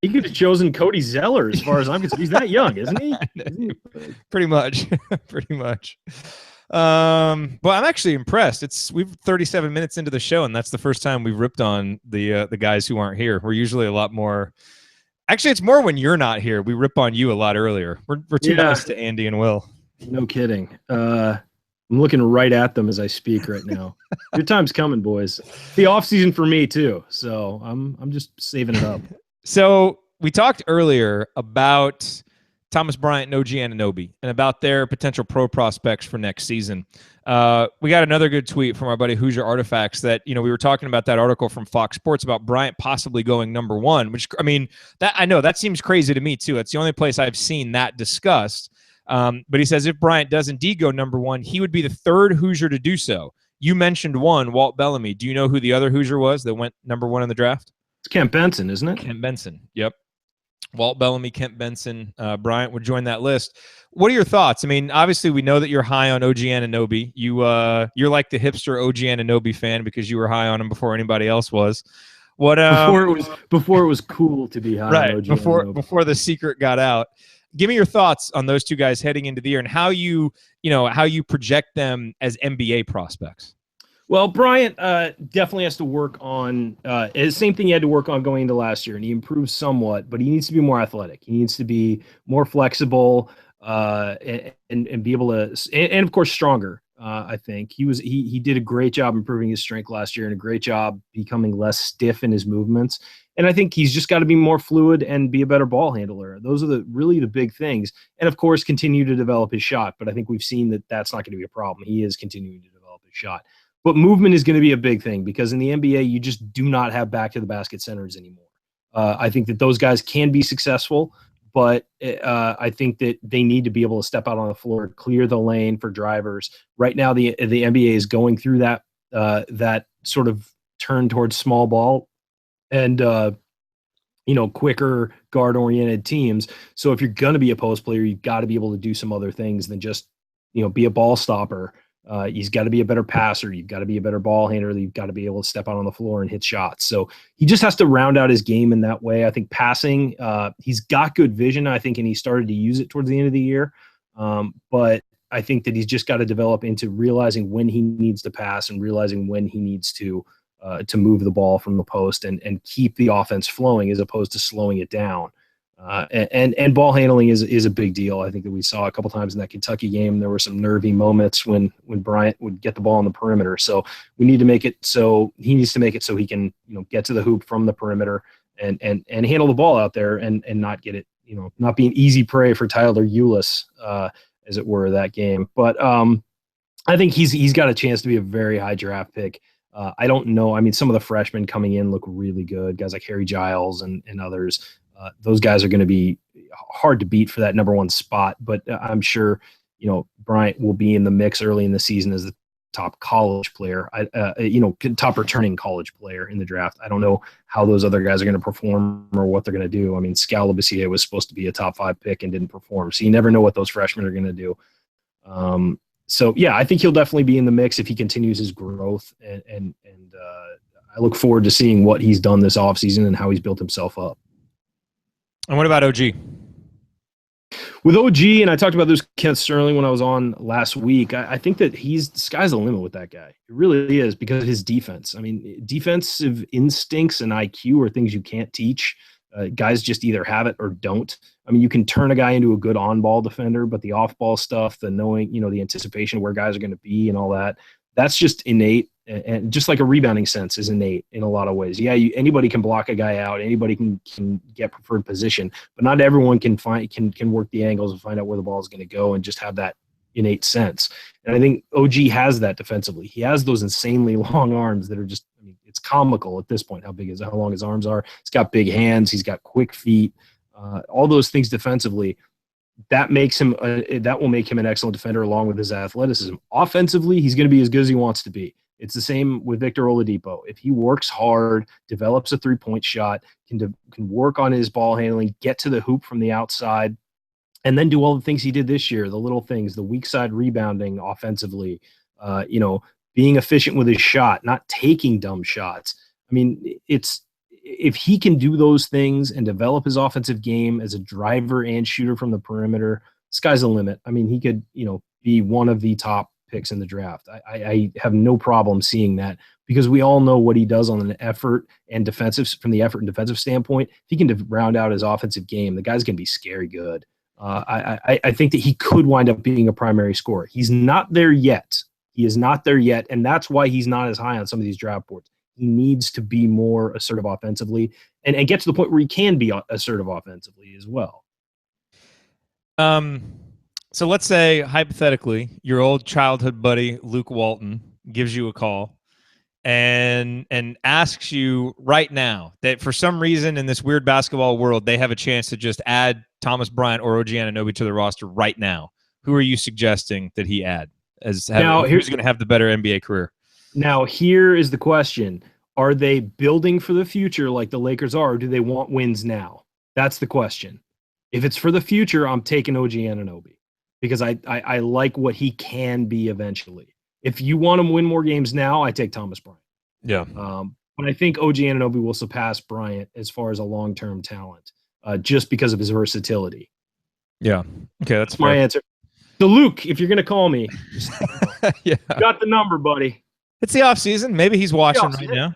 could have chosen Cody Zeller, as far as I'm concerned. He's that young, isn't he? Pretty much. Pretty much. Well, I'm actually impressed. We've 37 minutes into the show, and that's the first time we've ripped on the guys who aren't here. We're usually a lot more. Actually, it's more when you're not here. We rip on you a lot earlier. We're too nice to Andy and Will. No kidding. I'm looking right at them as I speak right now. Your time's coming, boys. The off season for me too. So I'm just saving it up. So we talked earlier about Thomas Bryant and OG Anunoby, and about their potential pro prospects for next season. We got another good tweet from our buddy Hoosier Artifacts that, we were talking about that article from Fox Sports about Bryant possibly going number 1, which, I mean, that seems crazy to me too. It's the only place I've seen that discussed. But he says if Bryant does indeed go number 1, he would be the third Hoosier to do so. You mentioned one, Walt Bellamy. Do you know who the other Hoosier was that went number 1 in the draft? It's Kent Benson, isn't it? Kent Benson. Yep. Walt Bellamy, Kent Benson, Bryant would join that list. What are your thoughts? I mean, obviously we know that you're high on OG Anunoby. You're like the hipster OG Anunoby fan because you were high on him before anybody else was. What before it was cool to be high on OG Anunoby. Before the secret got out. Give me your thoughts on those two guys heading into the year and how you project them as NBA prospects. Well, Bryant definitely has to work on the same thing he had to work on going into last year, and he improved somewhat, but he needs to be more athletic. He needs to be more flexible and be able to, and of course, stronger. I think he did a great job improving his strength last year and a great job becoming less stiff in his movements. And I think he's just got to be more fluid and be a better ball handler. Those are really the big things. And of course, continue to develop his shot. But I think we've seen that that's not going to be a problem. He is continuing to develop his shot. But movement is going to be a big thing because in the NBA, you just do not have back-to-the-basket centers anymore. I think that those guys can be successful, but I think that they need to be able to step out on the floor, clear the lane for drivers. Right now, the NBA is going through that sort of turn towards small ball and quicker guard-oriented teams. So if you're going to be a post player, you've got to be able to do some other things than just be a ball stopper. He's got to be a better passer. You've got to be a better ball handler. You've got to be able to step out on the floor and hit shots. So he just has to round out his game in that way. I think passing, he's got good vision, I think, and he started to use it towards the end of the year. But I think that he's just got to develop into realizing when he needs to pass and realizing when he needs to move the ball from the post and keep the offense flowing as opposed to slowing it down. And ball handling is a big deal. I think that we saw a couple times in that Kentucky game. There were some nervy moments when Bryant would get the ball on the perimeter. So we need to make it so he needs to make it so he can get to the hoop from the perimeter and handle the ball out there and not get it not be an easy prey for Tyler Ulis, as it were, that game. But I think he's got a chance to be a very high draft pick. I don't know. I mean, some of the freshmen coming in look really good. Guys like Harry Giles and others. Those guys are going to be hard to beat for that number one spot. But I'm sure, Bryant will be in the mix early in the season as the top college player, top returning college player in the draft. I don't know how those other guys are going to perform or what they're going to do. I mean, Scalabrine was supposed to be a top 5 pick and didn't perform. So you never know what those freshmen are going to do. So yeah, I think he'll definitely be in the mix if he continues his growth. And I look forward to seeing what he's done this offseason and how he's built himself up. And what about OG? With OG, and I talked about this with Kent Sterling when I was on last week, I think that the sky's the limit with that guy. It really is because of his defense. I mean, defensive instincts and IQ are things you can't teach. Guys just either have it or don't. I mean, you can turn a guy into a good on-ball defender, but the off-ball stuff, the knowing, the anticipation of where guys are going to be and all that, that's just innate. And just like a rebounding sense is innate in a lot of ways. Yeah, anybody can block a guy out. Anybody can get preferred position, but not everyone can work the angles and find out where the ball is going to go and just have that innate sense. And I think OG has that defensively. He has those insanely long arms that are just, it's comical at this point how long his arms are. He's got big hands. He's got quick feet. All those things defensively. That makes him. That will make him an excellent defender along with his athleticism. Offensively, he's going to be as good as he wants to be. It's the same with Victor Oladipo. If he works hard, develops a three-point shot, can work on his ball handling, get to the hoop from the outside, and then do all the things he did this year, the little things, the weak side rebounding offensively, being efficient with his shot, not taking dumb shots. I mean, if he can do those things and develop his offensive game as a driver and shooter from the perimeter, sky's the limit. I mean, he could, be one of the top picks in the draft. I have no problem seeing that because we all know what he does on an effort and defensive standpoint. If he can round out his offensive game, the guy's going to be scary good. I think that he could wind up being a primary scorer. He's not there yet. He is not there yet, and that's why he's not as high on some of these draft boards. He needs to be more assertive offensively and get to the point where he can be assertive offensively as well. So let's say, hypothetically, your old childhood buddy, Luke Walton, gives you a call and asks you right now that for some reason in this weird basketball world, they have a chance to just add Thomas Bryant or OG Anunoby to the roster right now. Who are you suggesting that he add? Who's going to have the better NBA career? Now, here is the question. Are they building for the future like the Lakers are, or do they want wins now? That's the question. If it's for the future, I'm taking OG Anunoby because I like what he can be eventually. If you want him to win more games now, I take Thomas Bryant. Yeah. But I think OG Anunoby will surpass Bryant as far as a long-term talent just because of his versatility. Yeah. Okay, that's my answer. So, Luke, if you're going to call me, yeah, got the number, buddy. It's the off season. Maybe he's watching right now.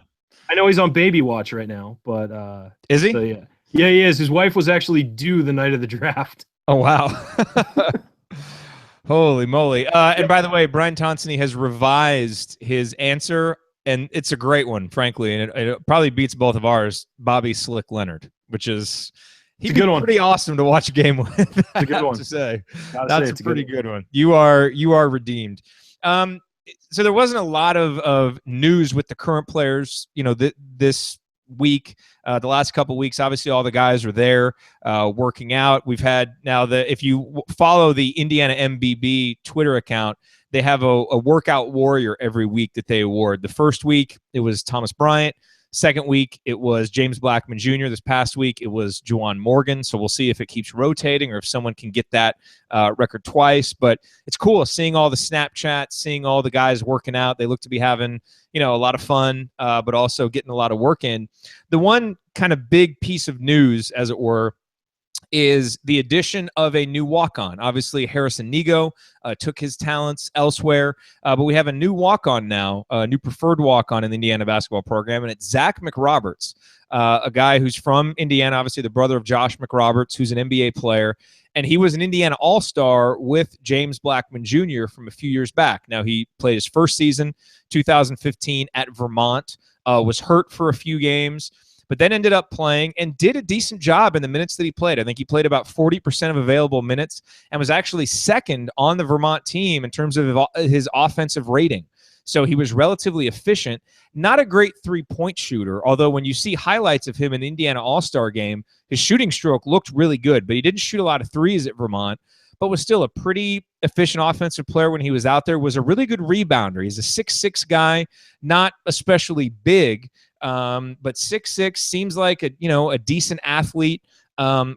I know he's on baby watch right now, but is he? So yeah, he is. His wife was actually due the night of the draft. Oh wow! Holy moly! And by the way, Brian Tonsony has revised his answer, and it's a great one, frankly, and it probably beats both of ours. Bobby Slick Leonard, which is he'd be pretty awesome to watch a game with. It's a good one to say. That's a pretty good one. You are redeemed. So there wasn't a lot of news with the current players, this week, the last couple of weeks. Obviously, all the guys are there working out. We've had now if you follow the Indiana MBB Twitter account, they have a workout warrior every week that they award. The first week, it was Thomas Bryant. Second week, it was James Blackman Jr. This past week, it was Juwan Morgan. So we'll see if it keeps rotating or if someone can get that record twice. But it's cool seeing all the Snapchats, seeing all the guys working out. They look to be having, a lot of fun, but also getting a lot of work in. The one kind of big piece of news, as it were, is the addition of a new walk-on. Obviously, Harrison Nego took his talents elsewhere, but we have a new walk-on now, a new preferred walk-on in the Indiana basketball program, and it's Zach McRoberts, a guy who's from Indiana, obviously the brother of Josh McRoberts, who's an NBA player, and he was an Indiana All-Star with James Blackman Jr. from a few years back. Now, he played his first season, 2015, at Vermont, was hurt for a few games, but then ended up playing and did a decent job in the minutes that he played. I think he played about 40% of available minutes and was actually second on the Vermont team in terms of his offensive rating. So he was relatively efficient. Not a great three-point shooter, although when you see highlights of him in the Indiana All-Star game, his shooting stroke looked really good, but he didn't shoot a lot of threes at Vermont, but was still a pretty efficient offensive player when he was out there, was a really good rebounder. He's a 6'6" guy, not especially big, but 6'6", seems like a decent athlete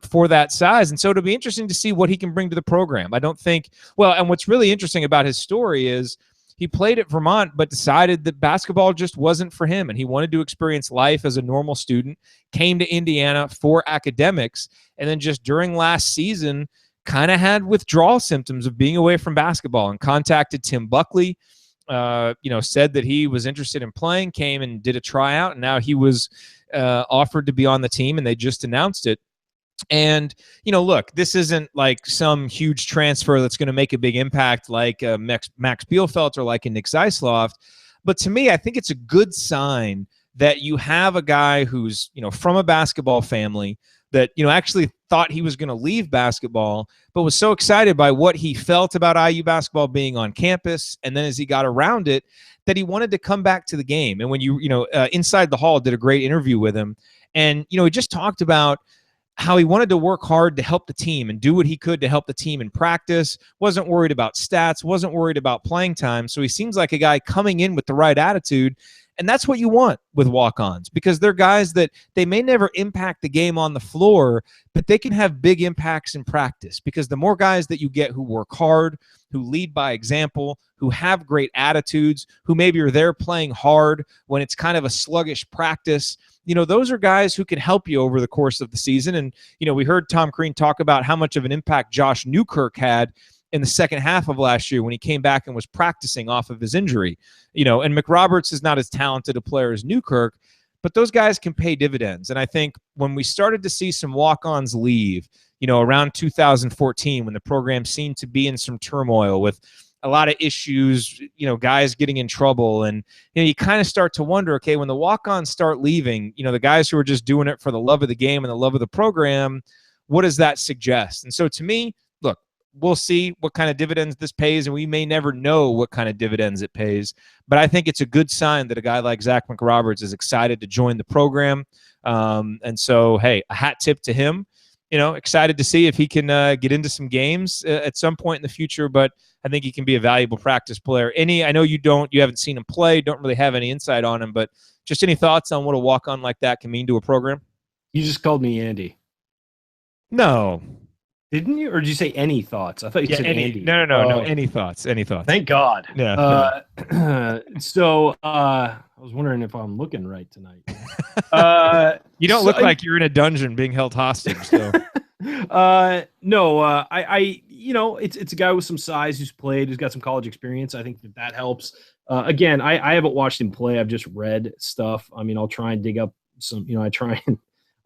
for that size. And so it'll be interesting to see what he can bring to the program. I don't think, well, and what's really interesting about his story is he played at Vermont, but decided that basketball just wasn't for him. And he wanted to experience life as a normal student, came to Indiana for academics, and then just during last season kind of had withdrawal symptoms of being away from basketball and contacted Tim Buckley, said that he was interested in playing, came and did a tryout, and now he was offered to be on the team, and they just announced it. And, look, this isn't like some huge transfer that's going to make a big impact like Max Bielfeldt or like a Nick Zeisloft. But to me, I think it's a good sign that you have a guy who's, from a basketball family that, actually thought he was going to leave basketball, but was so excited by what he felt about IU basketball being on campus. And then as he got around it, that he wanted to come back to the game. And when Inside the Hall did a great interview with him. And, he just talked about how he wanted to work hard to help the team and do what he could to help the team in practice, wasn't worried about stats, wasn't worried about playing time. So he seems like a guy coming in with the right attitude. And that's what you want with walk-ons, because they're guys that they may never impact the game on the floor, but they can have big impacts in practice, because the more guys that you get who work hard, who lead by example, who have great attitudes, who maybe are there playing hard when it's kind of a sluggish practice, those are guys who can help you over the course of the season. And, we heard Tom Crean talk about how much of an impact Josh Newkirk had in the second half of last year when he came back and was practicing off of his injury. And McRoberts is not as talented a player as Newkirk, but those guys can pay dividends. And I think when we started to see some walk-ons leave, around 2014, when the program seemed to be in some turmoil with a lot of issues, guys getting in trouble, and you kind of start to wonder, okay, when the walk-ons start leaving, the guys who are just doing it for the love of the game and the love of the program, what does that suggest? And so to me, look, we'll see what kind of dividends this pays, and we may never know what kind of dividends it pays. But I think it's a good sign that a guy like Zach McRoberts is excited to join the program. And so, hey, a hat tip to him. Excited to see if he can get into some games at some point in the future. But I think he can be a valuable practice player. I know you haven't seen him play, don't really have any insight on him, but just any thoughts on what a walk-on like that can mean to a program? You just called me Andy. No. Didn't you? Or did you say any thoughts? I thought you said Andy. No. Any thoughts? Any thoughts? Thank God. Yeah. So I was wondering if I'm looking right tonight. You don't look like you're in a dungeon being held hostage. So. No. It's a guy with some size who's played, who's got some college experience. I think that helps. Again, I haven't watched him play. I've just read stuff. I mean, I'll try and dig up some.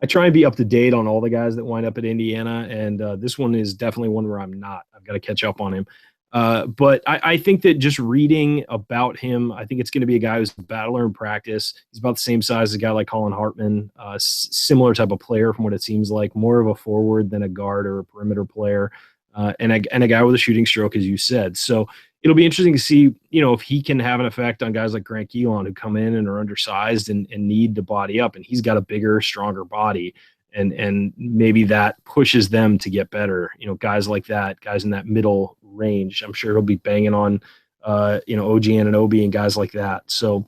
I try and be up to date on all the guys that wind up at Indiana, and this one is definitely one where I'm not. I've got to catch up on him. But I think that just reading about him, I think it's going to be a guy who's a battler in practice. He's about the same size as a guy like Colin Hartman, similar type of player from what it seems like, more of a forward than a guard or a perimeter player, and a guy with a shooting stroke, as you said. So it'll be interesting to see, if he can have an effect on guys like Grant Keelan, who come in and are undersized and need to body up, and he's got a bigger, stronger body. And maybe that pushes them to get better. Guys like that, guys in that middle range. I'm sure he'll be banging on, OG Anunoby and guys like that. So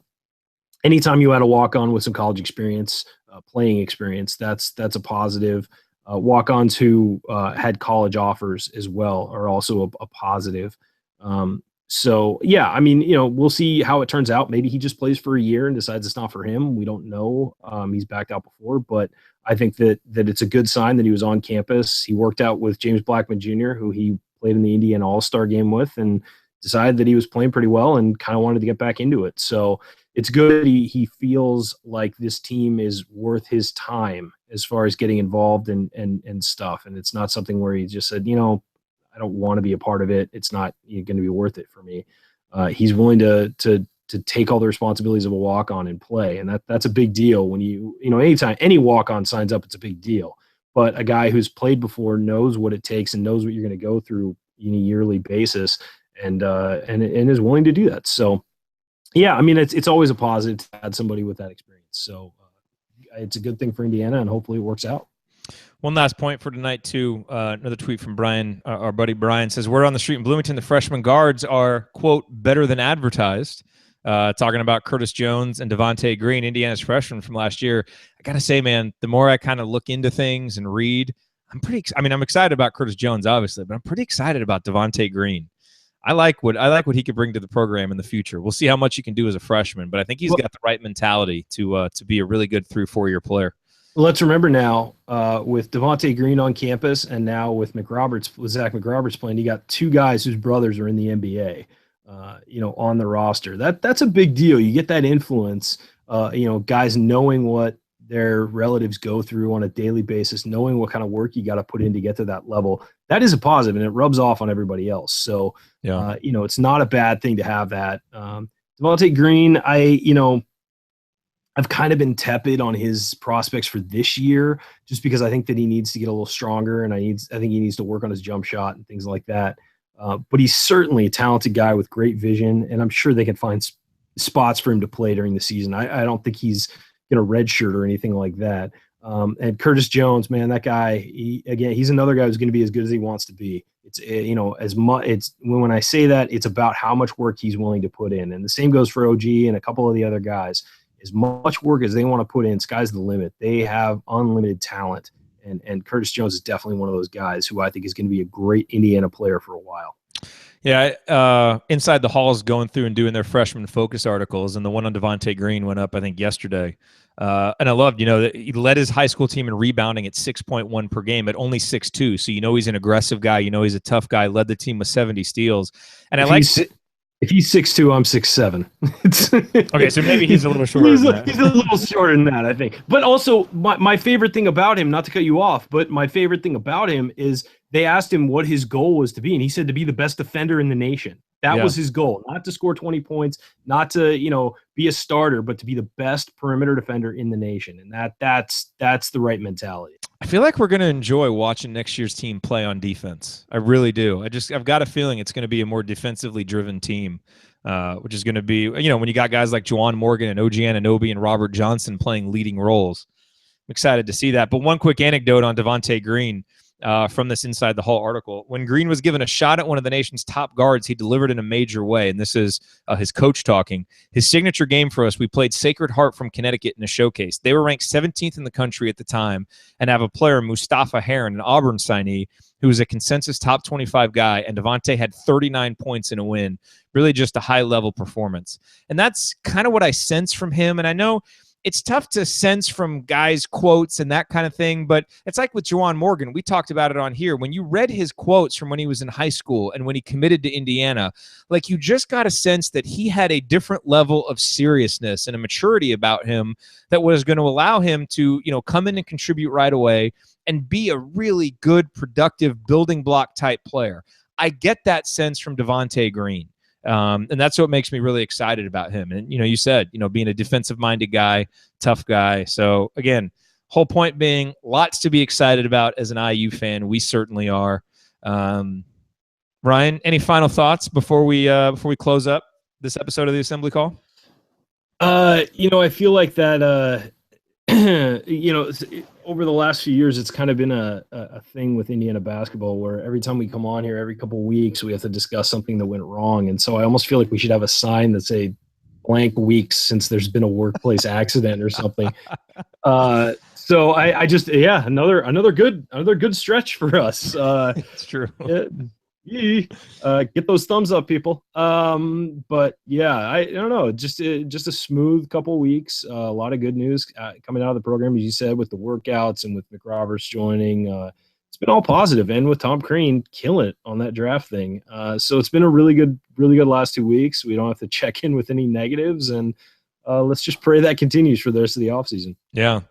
anytime you add a walk-on with some college experience, playing experience, that's a positive. Walk-ons who had college offers as well are also a positive. So yeah, I mean, we'll see how it turns out. Maybe he just plays for a year and decides it's not for him. We don't know. He's backed out before, but I think that it's a good sign that he was on campus. He worked out with James Blackman Jr., who he played in the Indiana All-Star game with, and decided that he was playing pretty well and kind of wanted to get back into it. So it's good that he feels like this team is worth his time as far as getting involved and stuff. And it's not something where he just said, I don't want to be a part of it. It's not going to be worth it for me. He's willing to take all the responsibilities of a walk-on and play. And that's a big deal when anytime any walk-on signs up, it's a big deal. But a guy who's played before knows what it takes and knows what you're going to go through on a yearly basis and is willing to do that. So, yeah, I mean, it's always a positive to add somebody with that experience. So it's a good thing for Indiana, and hopefully it works out. One last point for tonight, too. Another tweet from Brian, our buddy Brian, says, word on the street in Bloomington, the freshman guards are, quote, better than advertised. Talking about Curtis Jones and Devonte Green, Indiana's freshmen from last year. I got to say, man, the more I kind of look into things and read, I'm excited about Curtis Jones, obviously, but I'm pretty excited about Devonte Green. I like what he could bring to the program in the future. We'll see how much he can do as a freshman, but I think he's got the right mentality to be a really good 3-4 year player. Let's remember now, with Devonte Green on campus and now with Zach McRoberts playing, you got two guys whose brothers are in the NBA, on the roster. That's a big deal. You get that influence, guys knowing what their relatives go through on a daily basis, knowing what kind of work you got to put in to get to that level. That is a positive, and it rubs off on everybody else. So, it's not a bad thing to have that. Devonte Green, I've kind of been tepid on his prospects for this year, just because I think that he needs to get a little stronger, and I think he needs to work on his jump shot and things like that. But he's certainly a talented guy with great vision, and I'm sure they can find spots for him to play during the season. I don't think he's going to redshirt or anything like that. And Curtis Jones, man, that guy, he's another guy who's going to be as good as he wants to be. When I say that, it's about how much work he's willing to put in. And the same goes for OG and a couple of the other guys. As much work as they want to put in, sky's the limit. They have unlimited talent. And Curtis Jones is definitely one of those guys who I think is going to be a great Indiana player for a while. Yeah, Inside the Halls going through and doing their freshman focus articles, and the one on Devonte Green went up, I think, yesterday. And I loved, that he led his high school team in rebounding at 6.1 per game at only 6'2". So, he's an aggressive guy. He's a tough guy. Led the team with 70 steals. And if he's 6'2", I'm 6'7". Okay, so maybe he's a little shorter. He's a little shorter than that, I think. But also, my favorite thing about him, not to cut you off, but my favorite thing about him is they asked him what his goal was to be, and he said to be the best defender in the nation. That was his goal, not to score 20 points, not to be a starter, but to be the best perimeter defender in the nation. And that's the right mentality. I feel like we're going to enjoy watching next year's team play on defense. I really do. I've got a feeling it's going to be a more defensively driven team, which is going to be, when you got guys like Juwan Morgan and OG Anunoby and Robert Johnson playing leading roles. I'm excited to see that. But one quick anecdote on Devonte Green. From this Inside the Hall article. When Green was given a shot at one of the nation's top guards, he delivered in a major way. And this is his coach talking. His signature game for us, we played Sacred Heart from Connecticut in a showcase. They were ranked 17th in the country at the time and have a player, Mustafa Heron, an Auburn signee, who was a consensus top 25 guy. And Devonte had 39 points in a win. Really just a high-level performance. And that's kind of what I sense from him. And I know it's tough to sense from guys' quotes and that kind of thing, but it's like with Juwan Morgan. We talked about it on here. When you read his quotes from when he was in high school and when he committed to Indiana, like you just got a sense that he had a different level of seriousness and a maturity about him that was going to allow him to, come in and contribute right away and be a really good, productive building block type player. I get that sense from Devonte Green. And that's what makes me really excited about him. And, you said, being a defensive-minded guy, tough guy. So, again, whole point being lots to be excited about as an IU fan. We certainly are. Ryan, any final thoughts before we close up this episode of the Assembly Call? I feel like that, over the last few years, it's kind of been a thing with Indiana basketball where every time we come on here, every couple of weeks, we have to discuss something that went wrong. And so I almost feel like we should have a sign that say blank weeks since there's been a workplace accident or something. So I just, another good stretch for us. It's true. Get those thumbs up, people. But yeah, I don't know. Just a smooth couple of weeks. A lot of good news coming out of the program, as you said, with the workouts and with McRoberts joining. It's been all positive, and with Tom Crean killing it on that draft thing. So it's been a really good last 2 weeks. We don't have to check in with any negatives, and let's just pray that continues for the rest of the offseason. Yeah.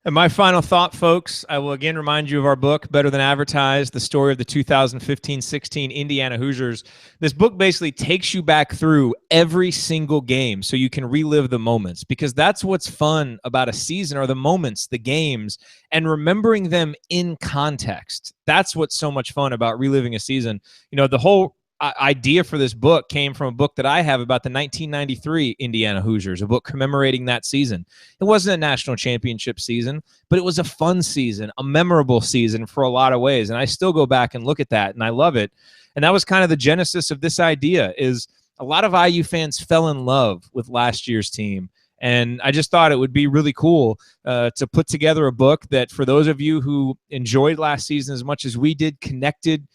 And my final thought, folks, I will again remind you of our book, Better Than Advertised, the story of the 2015-16 Indiana Hoosiers. This book basically takes you back through every single game so you can relive the moments, because that's what's fun about a season, are the moments, the games, and remembering them in context. That's what's so much fun about reliving a season. You know, the whole idea for this book came from a book that I have about the 1993 Indiana Hoosiers, a book commemorating that season. It wasn't a national championship season, but it was a fun season, a memorable season for a lot of ways. And I still go back and look at that, and I love it. And that was kind of the genesis of this idea. Is a lot of IU fans fell in love with last year's team. And I just thought it would be really cool to put together a book that, for those of you who enjoyed last season as much as we did, connected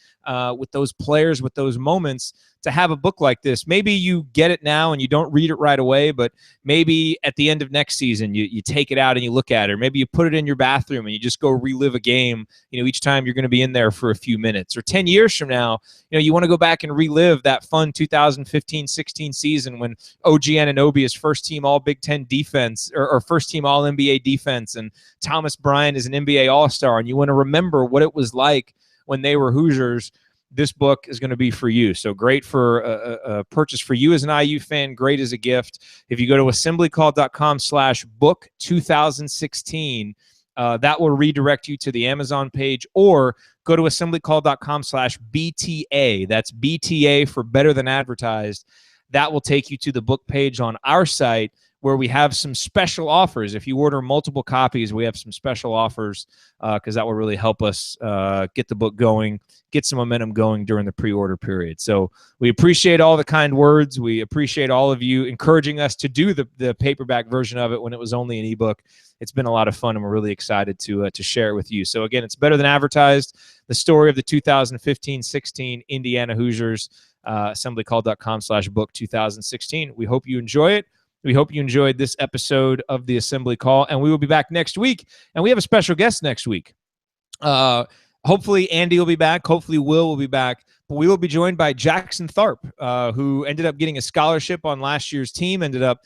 with those players, with those moments, to have a book like this. Maybe you get it now and you don't read it right away, but maybe at the end of next season, you take it out and you look at it. Or maybe you put it in your bathroom and you just go relive a game, you know, each time you're going to be in there for a few minutes. Or 10 years from now, you know, you want to go back and relive that fun 2015-16 season when OG Anunoby is first team all Big Ten defense, or first team all NBA defense, and Thomas Bryant is an NBA All-Star, and you want to remember what it was like when they were Hoosiers. This book is going to be for you. So great for a purchase for you as an IU fan, great as a gift. If you go to assemblycall.com/book 2016, that will redirect you to the Amazon page, or go to assemblycall.com/BTA. That's BTA for Better Than Advertised. That will take you to the book page on our site, where we have some special offers. If you order multiple copies, we have some special offers, because that will really help us get the book going, get some momentum going during the pre-order period. So we appreciate all the kind words. We appreciate all of you encouraging us to do the paperback version of it when it was only an ebook. It's been a lot of fun, and we're really excited to share it with you. So again, it's Better Than Advertised, the story of the 2015-16 Indiana Hoosiers, assemblycall.com/book 2016. We hope you enjoy it. We hope you enjoyed this episode of the Assembly Call, and we will be back next week. And we have a special guest next week. Hopefully Andy will be back. Hopefully Will be back. But we will be joined by Jackson Tharp, who ended up getting a scholarship on last year's team, ended up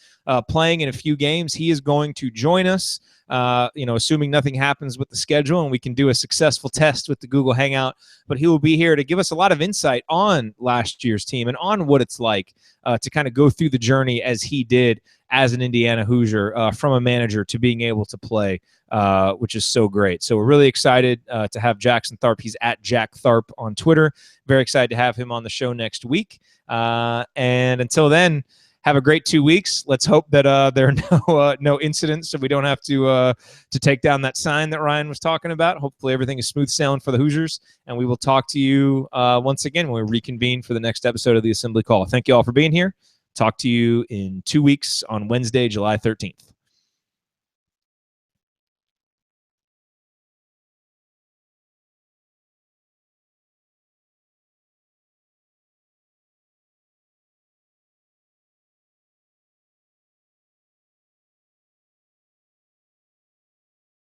playing in a few games. He is going to join us, assuming nothing happens with the schedule and we can do a successful test with the Google Hangout. But he will be here to give us a lot of insight on last year's team and on what it's like to kind of go through the journey as he did as an Indiana Hoosier, from a manager to being able to play, which is so great. So we're really excited to have Jackson Tharp. He's at Jack Tharp on Twitter. Very excited to have him on the show next week. And until then, have a great 2 weeks. Let's hope that there are no incidents, so we don't have to take down that sign that Ryan was talking about. Hopefully everything is smooth sailing for the Hoosiers, and we will talk to you once again when we reconvene for the next episode of the Assembly Call. Thank you all for being here. Talk to you in 2 weeks on Wednesday, July 13th.